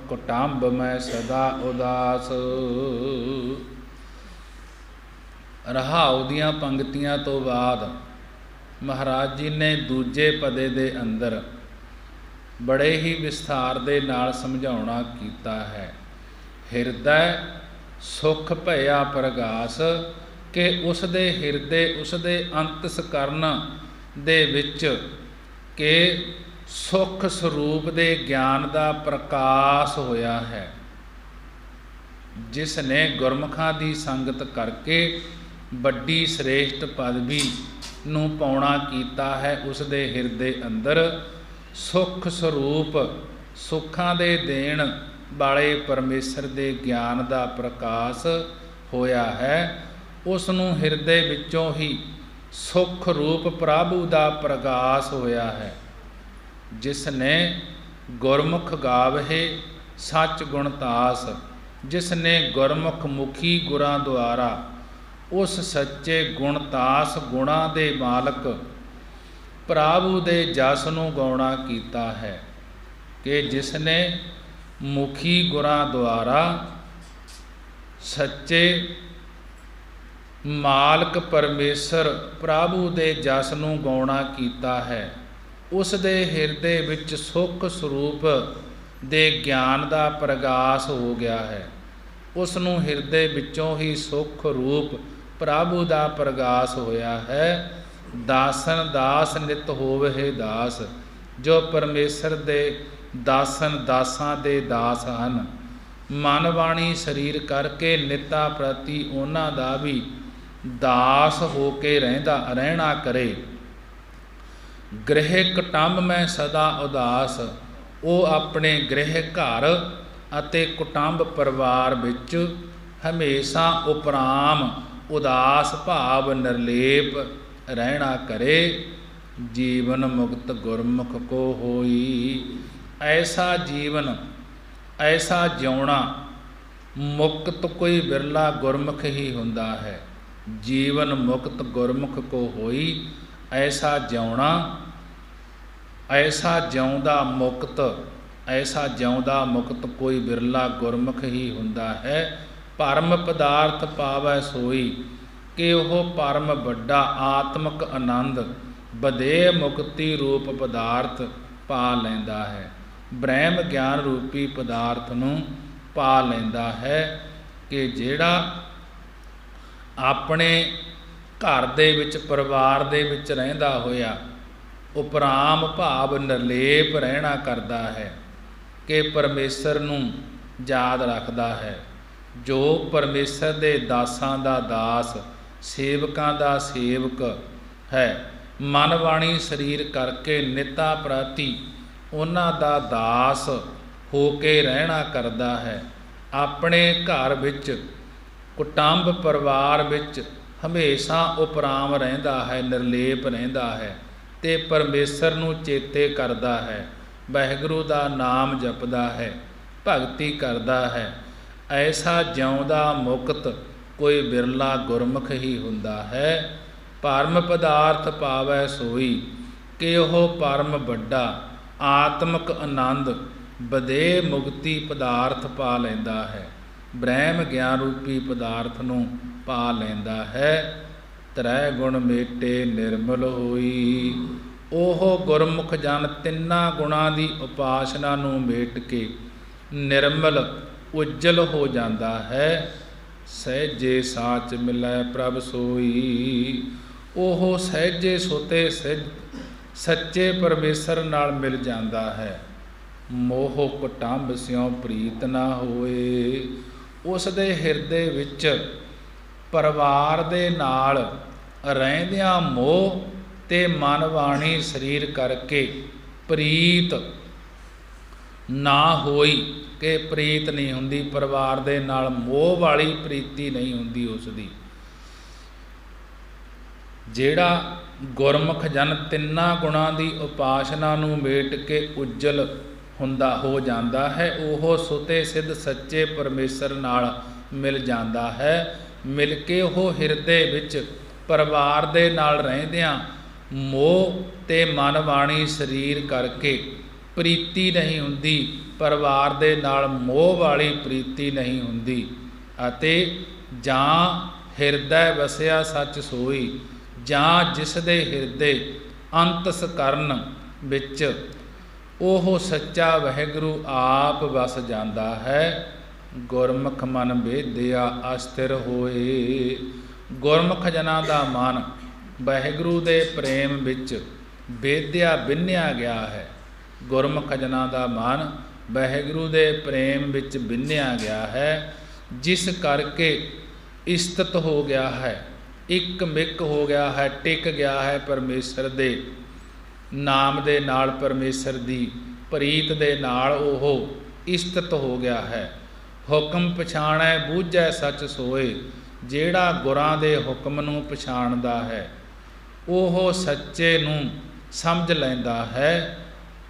ਕੁਟੰਬ ਮੈਂ ਸਦਾ ਉਦਾਸ। ਰਹਾਉ ਦੀਆਂ ਪੰਗਤੀਆਂ ਤੋਂ ਬਾਅਦ ਮਹਾਰਾਜ ਜੀ ਨੇ ਦੂਜੇ ਪਦੇ ਦੇ ਅੰਦਰ ਬੜੇ ਹੀ ਵਿਸਥਾਰ ਦੇ ਨਾਲ ਸਮਝਾਉਣਾ ਕੀਤਾ ਹੈ। ਹਿਰਦੈ ਸੁਖ ਭਇਆ ਪ੍ਰਗਾਸ, ਕਿ ਉਸ ਦੇ ਹਿਰਦੇ, ਉਸ ਦੇ ਅੰਤਸਕਰਨ ਦੇ ਵਿੱਚ ਕਿ ਸੁਖ ਸਰੂਪ ਦੇ ਗਿਆਨ ਦਾ ਪ੍ਰਕਾਸ਼ ਹੋਇਆ ਹੈ। ਜਿਸ ਨੇ ਗੁਰਮੁਖਾਂ ਦੀ ਸੰਗਤ ਕਰਕੇ ਵੱਡੀ ਸ਼੍ਰੇਸ਼ਟ ਪਦਵੀ ਨੂੰ ਪਾਉਣਾ ਕੀਤਾ ਹੈ, ਉਸ ਦੇ ਹਿਰਦੇ ਅੰਦਰ ਸੁਖ ਸਰੂਪ, ਸੁੱਖਾਂ ਦੇ ਦੇਣ ਵਾਲੇ ਪਰਮੇਸ਼ਰ ਦੇ ਗਿਆਨ ਦਾ ਪ੍ਰਕਾਸ਼ ਹੋਇਆ ਹੈ। ਉਸ ਨੂੰ ਹਿਰਦੇ ਵਿੱਚੋਂ ਹੀ ਸੁਖ ਰੂਪ ਪ੍ਰਭੂ ਦਾ ਪ੍ਰਕਾਸ਼ ਹੋਇਆ ਹੈ। ਜਿਸ ਨੇ ਗੁਰਮੁਖ ਗਾਵਹਿ ਸੱਚ ਗੁਣ ਤਾਸ, ਜਿਸ ਨੇ ਗੁਰਮੁਖ ਮੁਖੀ ਗੁਰਾਂ ਦੁਆਰਾ ਉਸ ਸੱਚੇ ਗੁਣਤਾਸ, ਗੁਣਾਂ ਦੇ ਮਾਲਕ ਪ੍ਰਭੂ ਦੇ ਜਸ ਨੂੰ ਗਾਉਣਾ ਕੀਤਾ ਹੈ। ਕਿ ਜਿਸ ਨੇ ਮੁਖੀ ਗੁਰਾਂ ਦੁਆਰਾ ਸੱਚੇ ਮਾਲਕ ਪਰਮੇਸ਼ਰ ਪ੍ਰਭੂ ਦੇ ਜਸ ਨੂੰ ਗਾਉਣਾ ਕੀਤਾ ਹੈ, ਉਸ ਦੇ ਹਿਰਦੇ ਵਿੱਚ ਸੁਖ ਸਰੂਪ ਦੇ ਗਿਆਨ ਦਾ ਪ੍ਰਗਾਸ ਹੋ ਗਿਆ ਹੈ। ਉਸ ਨੂੰ ਹਿਰਦੇ ਵਿੱਚੋਂ ਹੀ ਸੁਖ ਰੂਪ ਪ੍ਰਭੂ ਦਾ ਪ੍ਰਗਾਸ ਹੋਇਆ ਹੈ। ਦਾਸਨ ਦਾਸ ਨਿਤ ਹੋਵਹਿ ਦਾਸ, ਜੋ ਪਰਮੇਸ਼ਰ ਦੇ ਦਾਸਨ, ਦਾਸਾਂ ਦੇ ਦਾਸ ਹਨ। ਮਨ ਬਾਣੀ ਸਰੀਰ ਕਰਕੇ ਨਿੱਤਾ ਪ੍ਰਤੀ ਉਹਨਾਂ ਦਾ ਵੀ ਦਾਸ ਹੋ ਕੇ ਰਹਿਣਾ ਕਰੇ। ਗ੍ਰਹਿ ਕੁਟੰਬ ਮੈਂ ਸਦਾ ਉਦਾਸ, ਉਹ ਆਪਣੇ ਗ੍ਰਹਿ ਘਰ ਅਤੇ ਕੁਟੰਬ ਪਰਿਵਾਰ ਵਿੱਚ ਹਮੇਸ਼ਾ ਉਪਰਾਮ, ਉਦਾਸ ਭਾਵ, ਨਿਰਲੇਪ ਰਹਿਣਾ ਕਰੇ, ਜੀਵਨ ਮੁਕਤ ਗੁਰਮੁਖ ਕੋ ਹੋਈ। ਐਸਾ ਜੀਵਨ, ਐਸਾ ਜਿਉਣਾ ਮੁਕਤ ਕੋਈ ਬਿਰਲਾ ਗੁਰਮੁਖ ਹੀ ਹੁੰਦਾ ਹੈ। ਜੀਵਨ ਮੁਕਤ ਗੁਰਮੁਖ ਕੋ ਹੋਈ। ਐਸਾ ਜਿਉਣਾ, ਐਸਾ ਜਿਉਂਦਾ ਮੁਕਤ, ਐਸਾ ਜਿਉਂਦਾ ਮੁਕਤ ਕੋਈ ਬਿਰਲਾ ਗੁਰਮੁਖ ਹੀ ਹੁੰਦਾ ਹੈ। ਪਰਮ ਪਦਾਰਥ ਪਾਵੈ ਸੋਈ, ਕਿ ਉਹ ਪਰਮ ਵੱਡਾ ਆਤਮਿਕ ਆਨੰਦ ਵਧੇ ਮੁਕਤੀ ਰੂਪ ਪਦਾਰਥ ਪਾ ਲੈਂਦਾ ਹੈ। ਬ੍ਰਹਮ ਗਿਆਨ ਰੂਪੀ ਪਦਾਰਥ ਨੂੰ ਪਾ ਲੈਂਦਾ ਹੈ। ਕਿ ਜਿਹੜਾ ਆਪਣੇ ਘਰ ਦੇ ਵਿੱਚ, ਪਰਿਵਾਰ ਦੇ ਵਿੱਚ ਰਹਿੰਦਾ ਹੋਇਆ ਉਪਰਾਮ ਭਾਵ ਨਿਰਲੇਪ ਰਹਿਣਾ ਕਰਦਾ ਹੈ, ਕਿ ਪਰਮੇਸ਼ਰ ਨੂੰ ਯਾਦ ਰੱਖਦਾ ਹੈ। ਜੋ ਪਰਮੇਸ਼ਰ ਦੇ ਦਾਸਾਂ ਦਾ ਦਾਸ, ਸੇਵਕਾਂ ਦਾ ਸੇਵਕ ਹੈ, ਮਨ ਬਾਣੀ ਸਰੀਰ ਕਰਕੇ ਨਿਤਾ ਪ੍ਰਤੀ ਉਹਨਾਂ ਦਾ ਦਾਸ ਹੋ ਕੇ ਰਹਿਣਾ ਕਰਦਾ ਹੈ। ਆਪਣੇ ਘਰ ਵਿੱਚ, ਕੁਟੁੰਬ ਪਰਿਵਾਰ ਵਿੱਚ ਹਮੇਸ਼ਾ ਉਪਰਾਮ ਰਹਿੰਦਾ ਹੈ, ਨਿਰਲੇਪ ਰਹਿੰਦਾ ਹੈ, ਤੇ ਪਰਮੇਸ਼ਰ ਨੂੰ ਚੇਤੇ ਕਰਦਾ ਹੈ, ਵਾਹਿਗੁਰੂ ਦਾ ਨਾਮ ਜਪਦਾ ਹੈ, ਭਗਤੀ ਕਰਦਾ ਹੈ। ਐਸਾ ਜਿਉਂਦਾ ਮੁਕਤ ਕੋਈ ਬਿਰਲਾ ਗੁਰਮੁਖ ਹੀ ਹੁੰਦਾ ਹੈ। ਪਰਮ ਪਦਾਰਥ ਪਾਵੈ ਸੋਈ, ਕਿ ਉਹ ਪਰਮ ਵੱਡਾ ਆਤਮਿਕ ਆਨੰਦ ਵਧੇ ਮੁਕਤੀ ਪਦਾਰਥ ਪਾ ਲੈਂਦਾ ਹੈ। ਬ੍ਰਹਮ ਗਿਆਨ ਰੂਪੀ ਪਦਾਰਥ ਨੂੰ ਪਾ ਲੈਂਦਾ ਹੈ। ਤ੍ਰੈ ਗੁਣ ਮੇਟੇ ਨਿਰਮਲ ਹੋਈ। ਉਹ ਗੁਰਮੁਖ ਜਨ ਤਿੰਨਾਂ ਗੁਣਾਂ ਦੀ ਉਪਾਸਨਾ ਨੂੰ ਮੇਟ ਕੇ ਨਿਰਮਲ ਉਜਲ ਹੋ ਜਾਂਦਾ ਹੈ। ਸਹਿਜੇ ਸਾਚ ਮਿਲੈ ਪ੍ਰਭ ਸੋਈ। ਉਹ ਸਹਿਜੇ ਸੁਤੇ ਸੱਚੇ ਪਰਮੇਸ਼ਰ ਨਾਲ ਮਿਲ ਜਾਂਦਾ ਹੈ। ਮੋਹ ਕੁਟੰਬ ਸਿਉ ਪ੍ਰੀਤ ਨਾ ਹੋਏ। ਉਸ ਦੇ ਹਿਰਦੇ ਵਿੱਚ ਪਰਿਵਾਰ ਦੇ ਨਾਲ ਰਹਿੰਦਿਆਂ ਮੋਹ ਤੇ ਮਨ ਬਾਣੀ ਸਰੀਰ ਕਰਕੇ ਪ੍ਰੀਤ ਨਾ ਹੋਈ, ਕਿ ਪ੍ਰੀਤ ਨਹੀਂ ਹੁੰਦੀ, ਪਰਿਵਾਰ ਦੇ ਨਾਲ ਮੋਹ ਵਾਲੀ ਪ੍ਰੀਤੀ ਨਹੀਂ ਹੁੰਦੀ ਉਸ ਦੀ। ਜਿਹੜਾ ਗੁਰਮੁਖ ਜਨ ਤਿੰਨਾਂ ਗੁਣਾਂ ਦੀ ਉਪਾਸਨਾ ਨੂੰ ਮੇਟ ਕੇ ਉਜਲ ਹੋ ਜਾਂਦਾ ਹੈ, ਉਹ ਸੁਤੇ ਸਿੱਧ ਸੱਚੇ ਪਰਮੇਸ਼ਰ ਨਾਲ ਮਿਲ ਜਾਂਦਾ ਹੈ। ਮਿਲ ਕੇ ਉਹ ਹਿਰਦੇ ਵਿੱਚ ਪਰਿਵਾਰ ਦੇ ਨਾਲ ਰਹਿੰਦਿਆਂ ਮੋਹ ਤੇ ਮਨ ਬਾਣੀ ਸਰੀਰ ਕਰਕੇ ਪ੍ਰੀਤੀ ਨਹੀਂ ਹੁੰਦੀ, ਪਰਿਵਾਰ ਦੇ ਨਾਲ ਮੋਹ ਵਾਲੀ ਪ੍ਰੀਤੀ ਨਹੀਂ ਹੁੰਦੀ। ਅਤੇ ਜਾਂ ਹਿਰਦੈ ਵਸਿਆ ਸੱਚ ਸੋਈ, ਜਾਂ ਜਿਸ ਦੇ ਹਿਰਦੇ ਅੰਤਸਕਰਨ ਵਿੱਚ ਉਹ ਸੱਚਾ ਵਾਹਿਗੁਰੂ ਆਪ ਵਸ ਜਾਂਦਾ ਹੈ। ਗੁਰਮੁਖ ਮਨ ਬੇਦਿਆ ਅਸਥਿਰ ਹੋਏ। ਗੁਰਮੁਖ ਜਨਾਂ ਦਾ ਮਨ ਵਾਹਿਗੁਰੂ ਦੇ ਪ੍ਰੇਮ ਵਿੱਚ ਬੇਦਿਆ ਬਿੰਨਿਆ ਗਿਆ ਹੈ। ਗੁਰਮੁਖ ਜਨਾਂ ਦਾ ਮਨ ਵਾਹਿਗੁਰੂ ਦੇ ਪ੍ਰੇਮ ਵਿੱਚ ਬਿੰਨਿਆ ਗਿਆ ਹੈ, ਜਿਸ ਕਰਕੇ ਇਸਤਤ ਹੋ ਗਿਆ ਹੈ, ਇੱਕ ਮਿੱਕ ਹੋ ਗਿਆ ਹੈ, ਟਿਕ ਗਿਆ ਹੈ ਪਰਮੇਸ਼ਰ ਦੇ ਨਾਮ ਦੇ ਨਾਲ, ਪਰਮੇਸ਼ਰ ਦੀ ਪ੍ਰੀਤ ਦੇ ਨਾਲ ਉਹ ਇਸਤਤ ਹੋ ਗਿਆ ਹੈ। ਹੁਕਮ ਪਛਾਣੈ ਬੂਝੈ ਸੱਚ ਸੋਏ। ਜਿਹੜਾ ਗੁਰਾਂ ਦੇ ਹੁਕਮ ਨੂੰ ਪਛਾਣਦਾ ਹੈ, ਉਹ ਸੱਚੇ ਨੂੰ ਸਮਝ ਲੈਂਦਾ ਹੈ।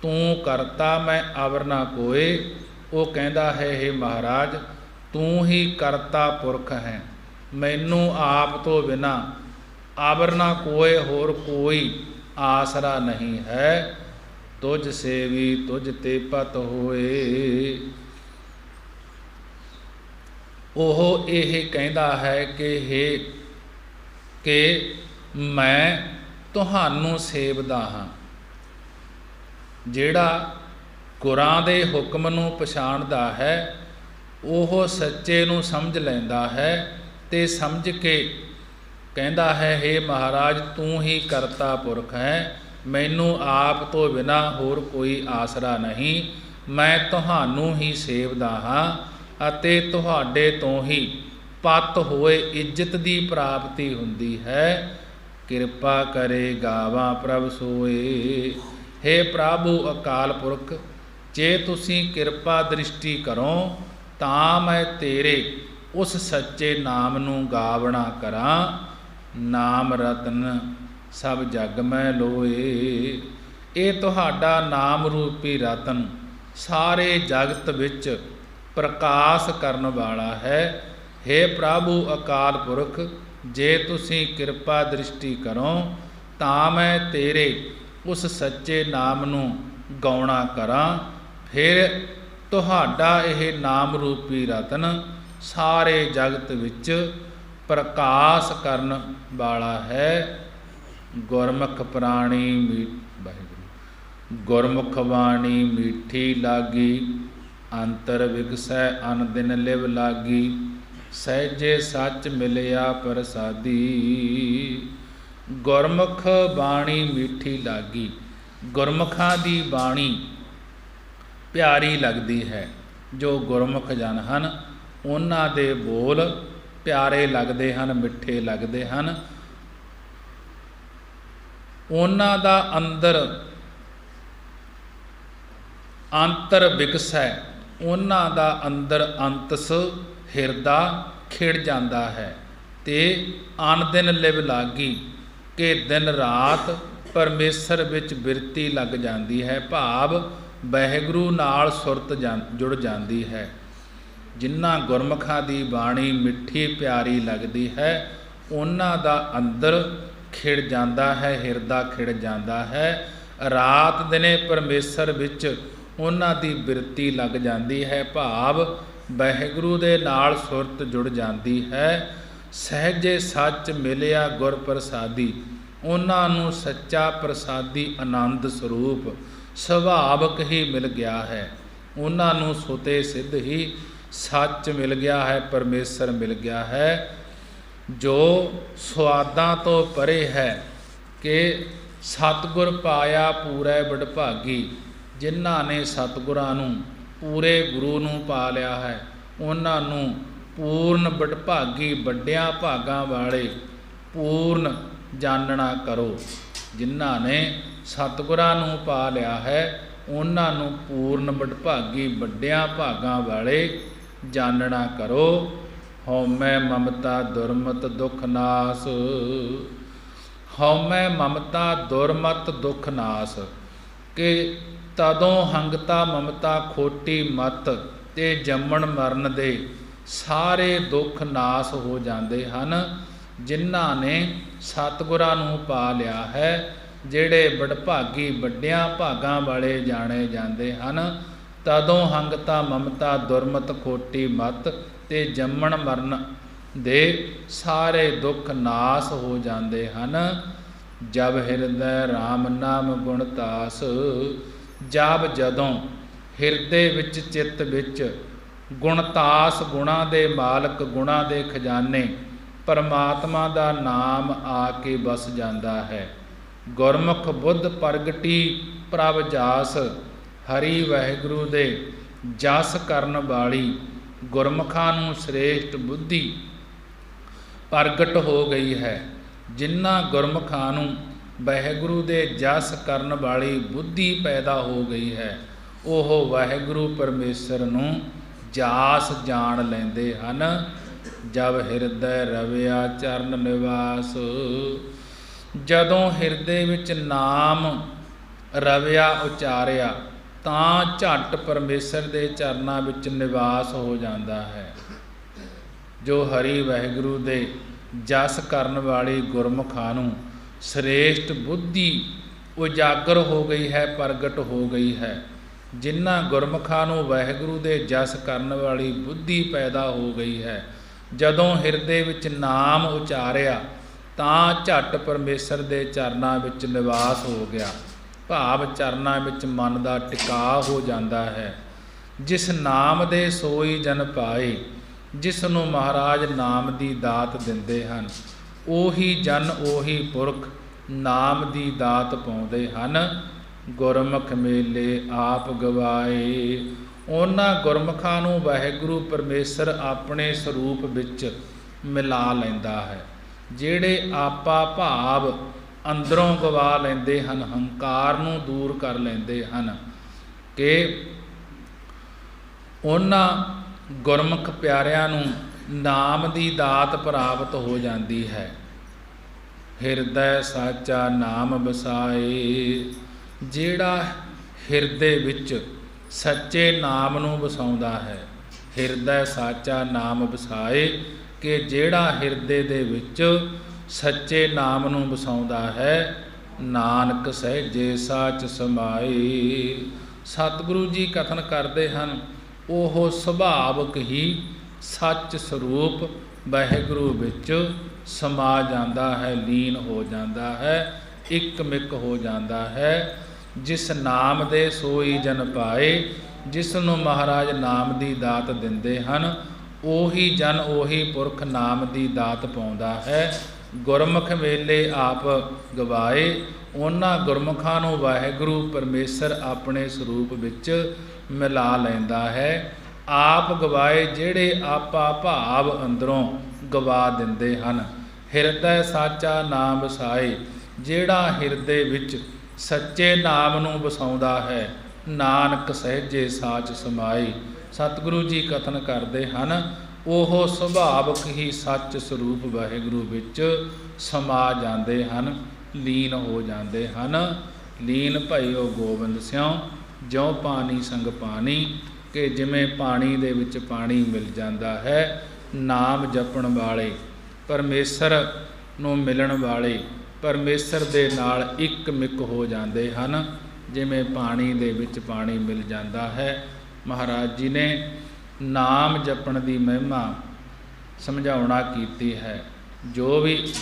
ਤੂੰ ਕਰਤਾ ਮੈਂ ਅਵਰ ਨਾ ਕੋਏ। ਉਹ ਕਹਿੰਦਾ ਹੈ, ਹੇ ਮਹਾਰਾਜ, ਤੂੰ ਹੀ ਕਰਤਾ ਪੁਰਖ ਹੈ, ਮੈਨੂੰ ਆਪ ਤੋਂ ਬਿਨਾ ਅਵਰ ਨਾ ਕੋਏ, ਹੋਰ ਕੋਈ ਆਸਰਾ ਨਹੀਂ ਹੈ। ਤੁਝ ਸੇਵੀ ਤੁਝ ਤੇ ਪਤ ਹੋਏ। ਉਹ ਇਹ ਕਹਿੰਦਾ ਹੈ ਕਿ ਮੈਂ ਤੁਹਾਨੂੰ ਸੇਵਦਾ ਹਾਂ। ਜਿਹੜਾ ਗੁਰਾਂ ਦੇ ਹੁਕਮ ਨੂੰ ਪਛਾਣਦਾ ਹੈ, ਉਹ ਸੱਚੇ ਨੂੰ ਸਮਝ ਲੈਂਦਾ ਹੈ ਤੇ ਸਮਝ ਕੇ ਕਹਿੰਦਾ ਹੈ, ਹੇ ਮਹਾਰਾਜ, ਤੂੰ ਹੀ ਕਰਤਾ ਪੁਰਖ ਹੈ, ਮੈਨੂੰ ਆਪ ਤੋਂ ਬਿਨਾ ਹੋਰ ਕੋਈ ਆਸਰਾ ਨਹੀਂ। ਮੈਂ ਤੁਹਾਨੂੰ ਹੀ ਸੇਵਦਾ ਹਾਂ ਅਤੇ ਤੁਹਾਡੇ ਤੋਂ ਹੀ ਪਤ ਹੋਏ ਇੱਜ਼ਤ ਦੀ ਪ੍ਰਾਪਤੀ ਹੁੰਦੀ ਹੈ। ਕਿਰਪਾ ਕਰੇ ਗਾਵਾਂ ਪ੍ਰਭ ਸੋਏ। ਹੇ ਪ੍ਰਭੂ ਅਕਾਲ ਪੁਰਖ, ਜੇ ਤੁਸੀਂ ਕਿਰਪਾ ਦ੍ਰਿਸ਼ਟੀ ਕਰੋ ਤਾਂ ਮੈਂ ਤੇਰੇ ਉਸ ਸੱਚੇ ਨਾਮ ਨੂੰ ਗਾਵਣਾ ਕਰਾਂ। ਨਾਮ ਰਤਨ ਸਭ ਜਗ ਮੈਂ ਲੋਏ। ਇਹ ਤੁਹਾਡਾ ਨਾਮ ਰੂਪੀ ਰਤਨ ਸਾਰੇ ਜਗਤ ਵਿੱਚ ਪ੍ਰਕਾਸ਼ ਕਰਨ ਵਾਲਾ ਹੈ। हे ਪ੍ਰਭੂ ਅਕਾਲ ਪੁਰਖ, ਜੇ ਤੁਸੀਂ ਕਿਰਪਾ ਦ੍ਰਿਸ਼ਟੀ ਕਰੋ ਤਾਂ ਮੈਂ ਤੇਰੇ ਉਸ ਸੱਚੇ ਨਾਮ ਨੂੰ ਗਾਉਣਾ ਕਰਾਂ। ਫਿਰ ਤੁਹਾਡਾ ਇਹ ਨਾਮ ਰੂਪੀ ਰਤਨ ਸਾਰੇ ਜਗਤ ਵਿੱਚ ਪ੍ਰਕਾਸ਼ ਕਰਨ ਵਾਲਾ ਹੈ। ਗੁਰਮੁਖ ਪ੍ਰਾਣੀ ਵਾਹਿਗੁਰੂ ਗੁਰਮੁਖ ਬਾਣੀ ਮੀਠੀ ਲਾਗੀ, ਅੰਤਰ ਵਿਗਸੈ ਅਨ ਦਿਨ ਲਿਵ ਲਾਗੀ। ਸਹਿਜੇ ਸੱਚ ਮਿਲਿਆ ਪ੍ਰਸਾਦੀ। ਗੁਰਮੁਖ ਬਾਣੀ ਮੀਠੀ ਲਾਗੀ, ਗੁਰਮੁਖਾਂ ਦੀ ਬਾਣੀ ਪਿਆਰੀ ਲੱਗਦੀ ਹੈ। ਜੋ ਗੁਰਮੁਖ ਜਨ ਹਨ ਉਹਨਾਂ ਦੇ ਬੋਲ ਪਿਆਰੇ ਲੱਗਦੇ ਹਨ, ਮਿੱਠੇ ਲੱਗਦੇ ਹਨ। ਉਹਨਾਂ ਦਾ ਅੰਤਰ ਵਿਗਸੈ, ਉਹਨਾਂ ਦਾ ਅੰਦਰ ਅੰਤਸ ਹਿਰਦਾ ਖਿੜ ਜਾਂਦਾ ਹੈ। ਤੇ ਅਨ ਦਿਨ ਲਿਵ ਲਾਗੀ, ਕਿ ਦਿਨ ਰਾਤ ਪਰਮੇਸ਼ਰ ਵਿੱਚ ਬਿਰਤੀ ਲੱਗ ਜਾਂਦੀ ਹੈ, ਭਾਵ ਵਾਹਿਗੁਰੂ ਨਾਲ ਸੁਰਤ ਜੁੜ ਜਾਂਦੀ ਹੈ। ਜਿਨ੍ਹਾਂ ਗੁਰਮੁਖਾਂ ਦੀ ਬਾਣੀ ਮਿੱਠੀ ਪਿਆਰੀ ਲੱਗਦੀ ਹੈ ਉਹਨਾਂ ਦਾ ਅੰਦਰ ਖਿੜ ਜਾਂਦਾ ਹੈ, ਹਿਰਦਾ ਖਿੜ ਜਾਂਦਾ ਹੈ। ਰਾਤ ਦਿਨੇ ਪਰਮੇਸ਼ਰ ਵਿੱਚ ਉਹਨਾਂ ਦੀ ਬਿਰਤੀ ਲੱਗ ਜਾਂਦੀ ਹੈ, ਭਾਵ ਵਾਹਿਗੁਰੂ ਦੇ ਨਾਲ ਸੁਰਤ ਜੁੜ ਜਾਂਦੀ ਹੈ। ਸਹਿਜੇ ਸੱਚ ਮਿਲਿਆ ਗੁਰ ਪ੍ਰਸਾਦੀ, ਉਹਨਾਂ ਨੂੰ ਸੱਚਾ ਪ੍ਰਸਾਦੀ ਆਨੰਦ ਸਰੂਪ ਸੁਭਾਵਕ ਹੀ ਮਿਲ ਗਿਆ ਹੈ। ਉਹਨਾਂ ਨੂੰ ਸੁਤੇ ਸਿੱਧ ਹੀ ਸੱਚ ਮਿਲ ਗਿਆ ਹੈ, ਪਰਮੇਸ਼ਰ ਮਿਲ ਗਿਆ ਹੈ, ਜੋ ਸੁਆਦਾਂ ਤੋਂ ਪਰੇ ਹੈ। ਕਿ ਸਤਿਗੁਰ ਪਾਇਆ ਪੂਰੇ ਵਡਭਾਗੀ, ਜਿਨ੍ਹਾਂ ਨੇ ਸਤਿਗੁਰਾਂ ਨੂੰ ਪੂਰੇ ਗੁਰੂ ਨੂੰ ਪਾ ਲਿਆ ਹੈ ਉਹਨਾਂ ਨੂੰ ਪੂਰਨ ਵਡਭਾਗੀ, ਵੱਡਿਆਂ ਭਾਗਾਂ ਵਾਲੇ ਪੂਰਨ ਜਾਣਨਾ ਕਰੋ। ਜਿਨ੍ਹਾਂ ਨੇ ਸਤਿਗੁਰਾਂ ਨੂੰ ਪਾ ਲਿਆ ਹੈ ਉਹਨਾਂ ਨੂੰ ਪੂਰਨ ਵਡਭਾਗੀ, ਵੱਡਿਆਂ ਭਾਗਾਂ ਵਾਲੇ ਜਾਣਨਾ ਕਰੋ। ਹਉਮੈ ਮਮਤਾ ਦੁਰਮਤ ਦੁਖ ਨਾਸ, ਹਉਮੈ ਮਮਤਾ ਦੁਰਮਤ ਦੁਖ ਨਾਸ। ਕਿ ਤਦੋਂ ਹੰਗਤਾ ਮਮਤਾ ਖੋਟੀ ਮਤ, ਤੇ ਜੰਮਣ ਮਰਨ ਦੇ ਸਾਰੇ ਦੁੱਖ ਨਾਸ ਹੋ ਜਾਂਦੇ ਹਨ। ਜਿਨ੍ਹਾਂ ਨੇ ਸਤਿਗੁਰਾਂ ਨੂੰ ਪਾ ਲਿਆ ਹੈ, ਜਿਹੜੇ ਵਡਭਾਗੀ ਵੱਡਿਆਂ ਭਾਗਾਂ ਵਾਲੇ ਜਾਣੇ ਜਾਂਦੇ ਹਨ। ਤਦੋਂ ਹੰਗਤਾ ਮਮਤਾ ਦੁਰਮਤ ਖੋਟੀ ਮਤ, ਤੇ ਜੰਮਣ ਮਰਨ ਦੇ ਸਾਰੇ ਦੁੱਖ ਨਾਸ ਹੋ ਜਾਂਦੇ ਹਨ। ਜਬ ਹਿਰਦੈ ਰਾਮ ਨਾਮ ਗੁਣ ਤਾਸ, ਜਬ ਜਦੋਂ ਹਿਰਦੇ ਵਿੱਚ ਚਿੱਤ ਵਿੱਚ ਗੁਣਤਾਸ, ਗੁਣਾਂ ਦੇ ਮਾਲਕ, ਗੁਣਾਂ ਦੇ ਖਜ਼ਾਨੇ ਪਰਮਾਤਮਾ ਦਾ ਨਾਮ ਆ ਕੇ ਵਸ ਜਾਂਦਾ ਹੈ। ਗੁਰਮੁਖ ਬੁੱਧ ਪ੍ਰਗਟੀ ਪ੍ਰਭ ਜਾਸ, ਹਰੀ ਵਾਹਿਗੁਰੂ ਦੇ ਜਸ ਕਰਨ ਵਾਲੀ ਗੁਰਮੁਖਾਂ ਨੂੰ ਸ੍ਰੇਸ਼ਟ ਬੁੱਧੀ ਪ੍ਰਗਟ ਹੋ ਗਈ ਹੈ। ਜਿਨ੍ਹਾਂ ਗੁਰਮੁਖਾਂ ਨੂੰ ਵਾਹਿਗੁਰੂ ਦੇ ਜਸ ਕਰਨ ਵਾਲੀ ਬੁੱਧੀ ਪੈਦਾ ਹੋ ਗਈ ਹੈ, ਉਹ ਵਾਹਿਗੁਰੂ ਪਰਮੇਸ਼ਰ ਨੂੰ ਜਾਸ ਜਾਣ ਲੈਂਦੇ ਹਨ। ਜਬ ਹਿਰਦੈ ਰਵਿਆ ਚਰਨ ਨਿਵਾਸ, ਜਦੋਂ ਹਿਰਦੇ ਵਿੱਚ ਨਾਮ ਰਵਿਆ ਉਚਾਰਿਆ ਤਾਂ ਝੱਟ ਪਰਮੇਸ਼ਰ ਦੇ ਚਰਨਾਂ ਵਿੱਚ ਨਿਵਾਸ ਹੋ ਜਾਂਦਾ ਹੈ। ਜੋ ਹਰੀ ਵਾਹਿਗੁਰੂ ਦੇ ਜਸ ਕਰਨ ਵਾਲੀ ਗੁਰਮੁਖਾਂ ਨੂੰ ਸ੍ਰੇਸ਼ਟ ਬੁੱਧੀ ਉਜਾਗਰ ਹੋ ਗਈ ਹੈ, ਪ੍ਰਗਟ ਹੋ ਗਈ ਹੈ। ਜਿਨ੍ਹਾਂ ਗੁਰਮੁਖਾਂ ਨੂੰ ਵਾਹਿਗੁਰੂ ਦੇ ਜਸ ਕਰਨ ਵਾਲੀ ਬੁੱਧੀ ਪੈਦਾ ਹੋ ਗਈ ਹੈ, ਜਦੋਂ ਹਿਰਦੇ ਵਿੱਚ ਨਾਮ ਉਚਾਰਿਆ ਤਾਂ ਝੱਟ ਪਰਮੇਸ਼ਰ ਦੇ ਚਰਨਾਂ ਵਿੱਚ ਨਿਵਾਸ ਹੋ ਗਿਆ, ਭਾਵ ਚਰਨਾਂ ਵਿੱਚ ਮਨ ਦਾ ਟਿਕਾਅ ਹੋ ਜਾਂਦਾ ਹੈ। ਜਿਸ ਨਾਮ ਦੇ ਸੋਈ ਜਨ ਪਾਏ, ਜਿਸ ਨੂੰ ਮਹਾਰਾਜ ਨਾਮ ਦੀ ਦਾਤ ਦਿੰਦੇ ਹਨ, ਉਹੀ ਜਨ ਉਹੀ ਪੁਰਖ ਨਾਮ ਦੀ ਦਾਤ ਪਾਉਂਦੇ ਹਨ। ਗੁਰਮੁਖ ਮੇਲੇ ਆਪ ਗਵਾਏ, ਉਹਨਾਂ ਗੁਰਮੁਖਾਂ ਨੂੰ ਵਾਹਿਗੁਰੂ ਪਰਮੇਸ਼ਰ ਆਪਣੇ ਸਰੂਪ ਵਿੱਚ ਮਿਲਾ ਲੈਂਦਾ ਹੈ। ਜਿਹੜੇ ਆਪਾ ਭਾਵ ਅੰਦਰੋਂ ਗਵਾ ਲੈਂਦੇ ਹਨ, ਹੰਕਾਰ ਨੂੰ ਦੂਰ ਕਰ ਲੈਂਦੇ ਹਨ, ਕਿ ਉਹਨਾਂ ਗੁਰਮੁਖ ਪਿਆਰਿਆਂ ਨੂੰ ਨਾਮ ਦੀ ਦਾਤ ਪ੍ਰਾਪਤ ਹੋ ਜਾਂਦੀ ਹੈ। ਹਿਰਦੈ ਸਾਚਾ ਨਾਮ ਵਸਾਏ। ਜਿਹੜਾ ਹਿਰਦੇ ਵਿੱਚ ਸੱਚੇ ਨਾਮ ਨੂੰ ਵਸਾਉਂਦਾ ਹੈ, ਹਿਰਦੈ ਸਾਚਾ ਨਾਮ ਵਸਾਏ, ਕਿ ਜਿਹੜਾ ਹਿਰਦੇ ਦੇ ਵਿੱਚ ਸੱਚੇ ਨਾਮ ਨੂੰ ਵਸਾਉਂਦਾ ਹੈ, ਨਾਨਕ ਸਹਿਜੇ ਸਾਚ ਸਮਾਏ। ਸਤਿਗੁਰੂ ਜੀ ਕਥਨ ਕਰਦੇ ਹਨ, ਉਹ ਸੁਭਾਵਕ ਹੀ ਸੱਚ ਸਰੂਪ ਵਾਹਿਗੁਰੂ ਵਿੱਚ ਸਮਾ ਜਾਂਦਾ ਹੈ, ਲੀਨ ਹੋ ਜਾਂਦਾ ਹੈ, ਇੱਕ ਮਿਕ ਹੋ ਜਾਂਦਾ ਹੈ। ਜਿਸ ਨਾਮ ਦੇ ਸੋਈ ਜਨ ਪਾਏ, ਜਿਸ ਨੂੰ ਮਹਾਰਾਜ ਨਾਮ ਦੀ ਦਾਤ ਦਿੰਦੇ ਹਨ, ਉਹੀ ਜਨ ਉਹੀ ਪੁਰਖ ਨਾਮ ਦੀ ਦਾਤ ਪਾਉਂਦਾ ਹੈ। ਗੁਰਮੁਖ ਵੇਲੇ ਆਪ ਗਵਾਏ, ਉਹਨਾਂ ਗੁਰਮੁਖਾਂ ਨੂੰ ਵਾਹਿਗੁਰੂ ਪਰਮੇਸ਼ਰ ਆਪਣੇ ਸਰੂਪ ਵਿੱਚ ਮਿਲਾ ਲੈਂਦਾ ਹੈ। ਆਪ ਗਵਾਏ ਜਿਹੜੇ ਆਪਾ ਭਾਵ ਅੰਦਰੋਂ ਗਵਾ ਦਿੰਦੇ ਹਨ। ਹਿਰਦੈ ਸਾਚਾ ਨਾਮ ਵਸਾਏ, ਜਿਹੜਾ ਹਿਰਦੇ ਵਿੱਚ ਸੱਚੇ ਨਾਮ ਨੂੰ ਵਸਾਉਂਦਾ ਹੈ, ਨਾਨਕ ਸਹਿਜੇ ਸਾਚ ਸਮਾਈ। ਸਤਿਗੁਰੂ ਜੀ ਕਥਨ ਕਰਦੇ ਹਨ, ਉਹ ਸੁਭਾਵਕ ਹੀ ਸੱਚ ਸਰੂਪ ਵਾਹਿਗੁਰੂ ਵਿੱਚ ਸਮਾ ਜਾਂਦੇ ਹਨ, ਲੀਨ ਹੋ ਜਾਂਦੇ ਹਨ। ਲੀਨ ਭਇਓ ਗੋਬਿੰਦ ਸਿਉ, ਜਿਉ ਪਾਣੀ ਸੰਗ ਪਾਣੀ, ਕਿ ਜਿਵੇਂ ਪਾਣੀ ਦੇ ਵਿੱਚ ਪਾਣੀ ਮਿਲ ਜਾਂਦਾ ਹੈ। ਨਾਮ ਜਪਣ ਵਾਲੇ, ਪਰਮੇਸ਼ਰ ਨੂੰ ਮਿਲਣ ਵਾਲੇ, ਪਰਮੇਸ਼ਰ ਦੇ ਨਾਲ ਇੱਕ ਮਿਕ ਹੋ ਜਾਂਦੇ ਹਨ, ਜਿਵੇਂ ਪਾਣੀ ਦੇ ਵਿੱਚ ਪਾਣੀ ਮਿਲ ਜਾਂਦਾ ਹੈ। ਮਹਾਰਾਜ ਜੀ ਨੇ ਨਾਮ ਜਪਣ ਦੀ ਮਹਿਮਾ ਸਮਝਾਉਣਾ ਕੀਤੀ ਹੈ। ਜੋ ਵੀ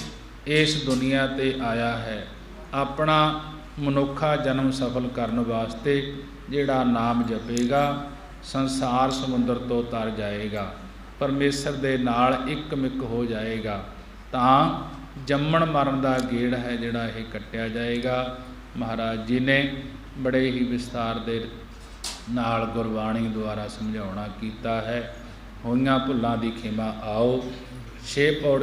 ਇਸ ਦੁਨੀਆ 'ਤੇ ਆਇਆ ਹੈ, ਆਪਣਾ ਮਨੁੱਖਾ ਜਨਮ ਸਫਲ ਕਰਨ ਵਾਸਤੇ ਜਿਹੜਾ ਨਾਮ ਜਪੇਗਾ, ਸੰਸਾਰ ਸਮੁੰਦਰ ਤੋਂ ਤਰ ਜਾਏਗਾ, ਪਰਮੇਸ਼ਰ ਦੇ ਨਾਲ ਇੱਕ ਮਿਕ ਹੋ ਜਾਏਗਾ, ਤਾਂ ਜੰਮਣ ਮਰਨ ਦਾ ਗੇੜ ਹੈ ਜਿਹੜਾ ਇਹ ਕੱਟਿਆ ਜਾਏਗਾ। ਮਹਾਰਾਜ ਜੀ ਨੇ ਬੜੇ ਹੀ ਵਿਸਥਾਰ ਦੇ ਨਾਲ ਗੁਰਬਾਣੀ ਦੁਆਰਾ ਸਮਝਾਉਣਾ ਕੀਤਾ ਹੈ। ਹੋਈਆਂ ਭੁੱਲਾਂ ਦੀ ਖਿਮਾ ਆਓ। 6 ਪੌੜੀ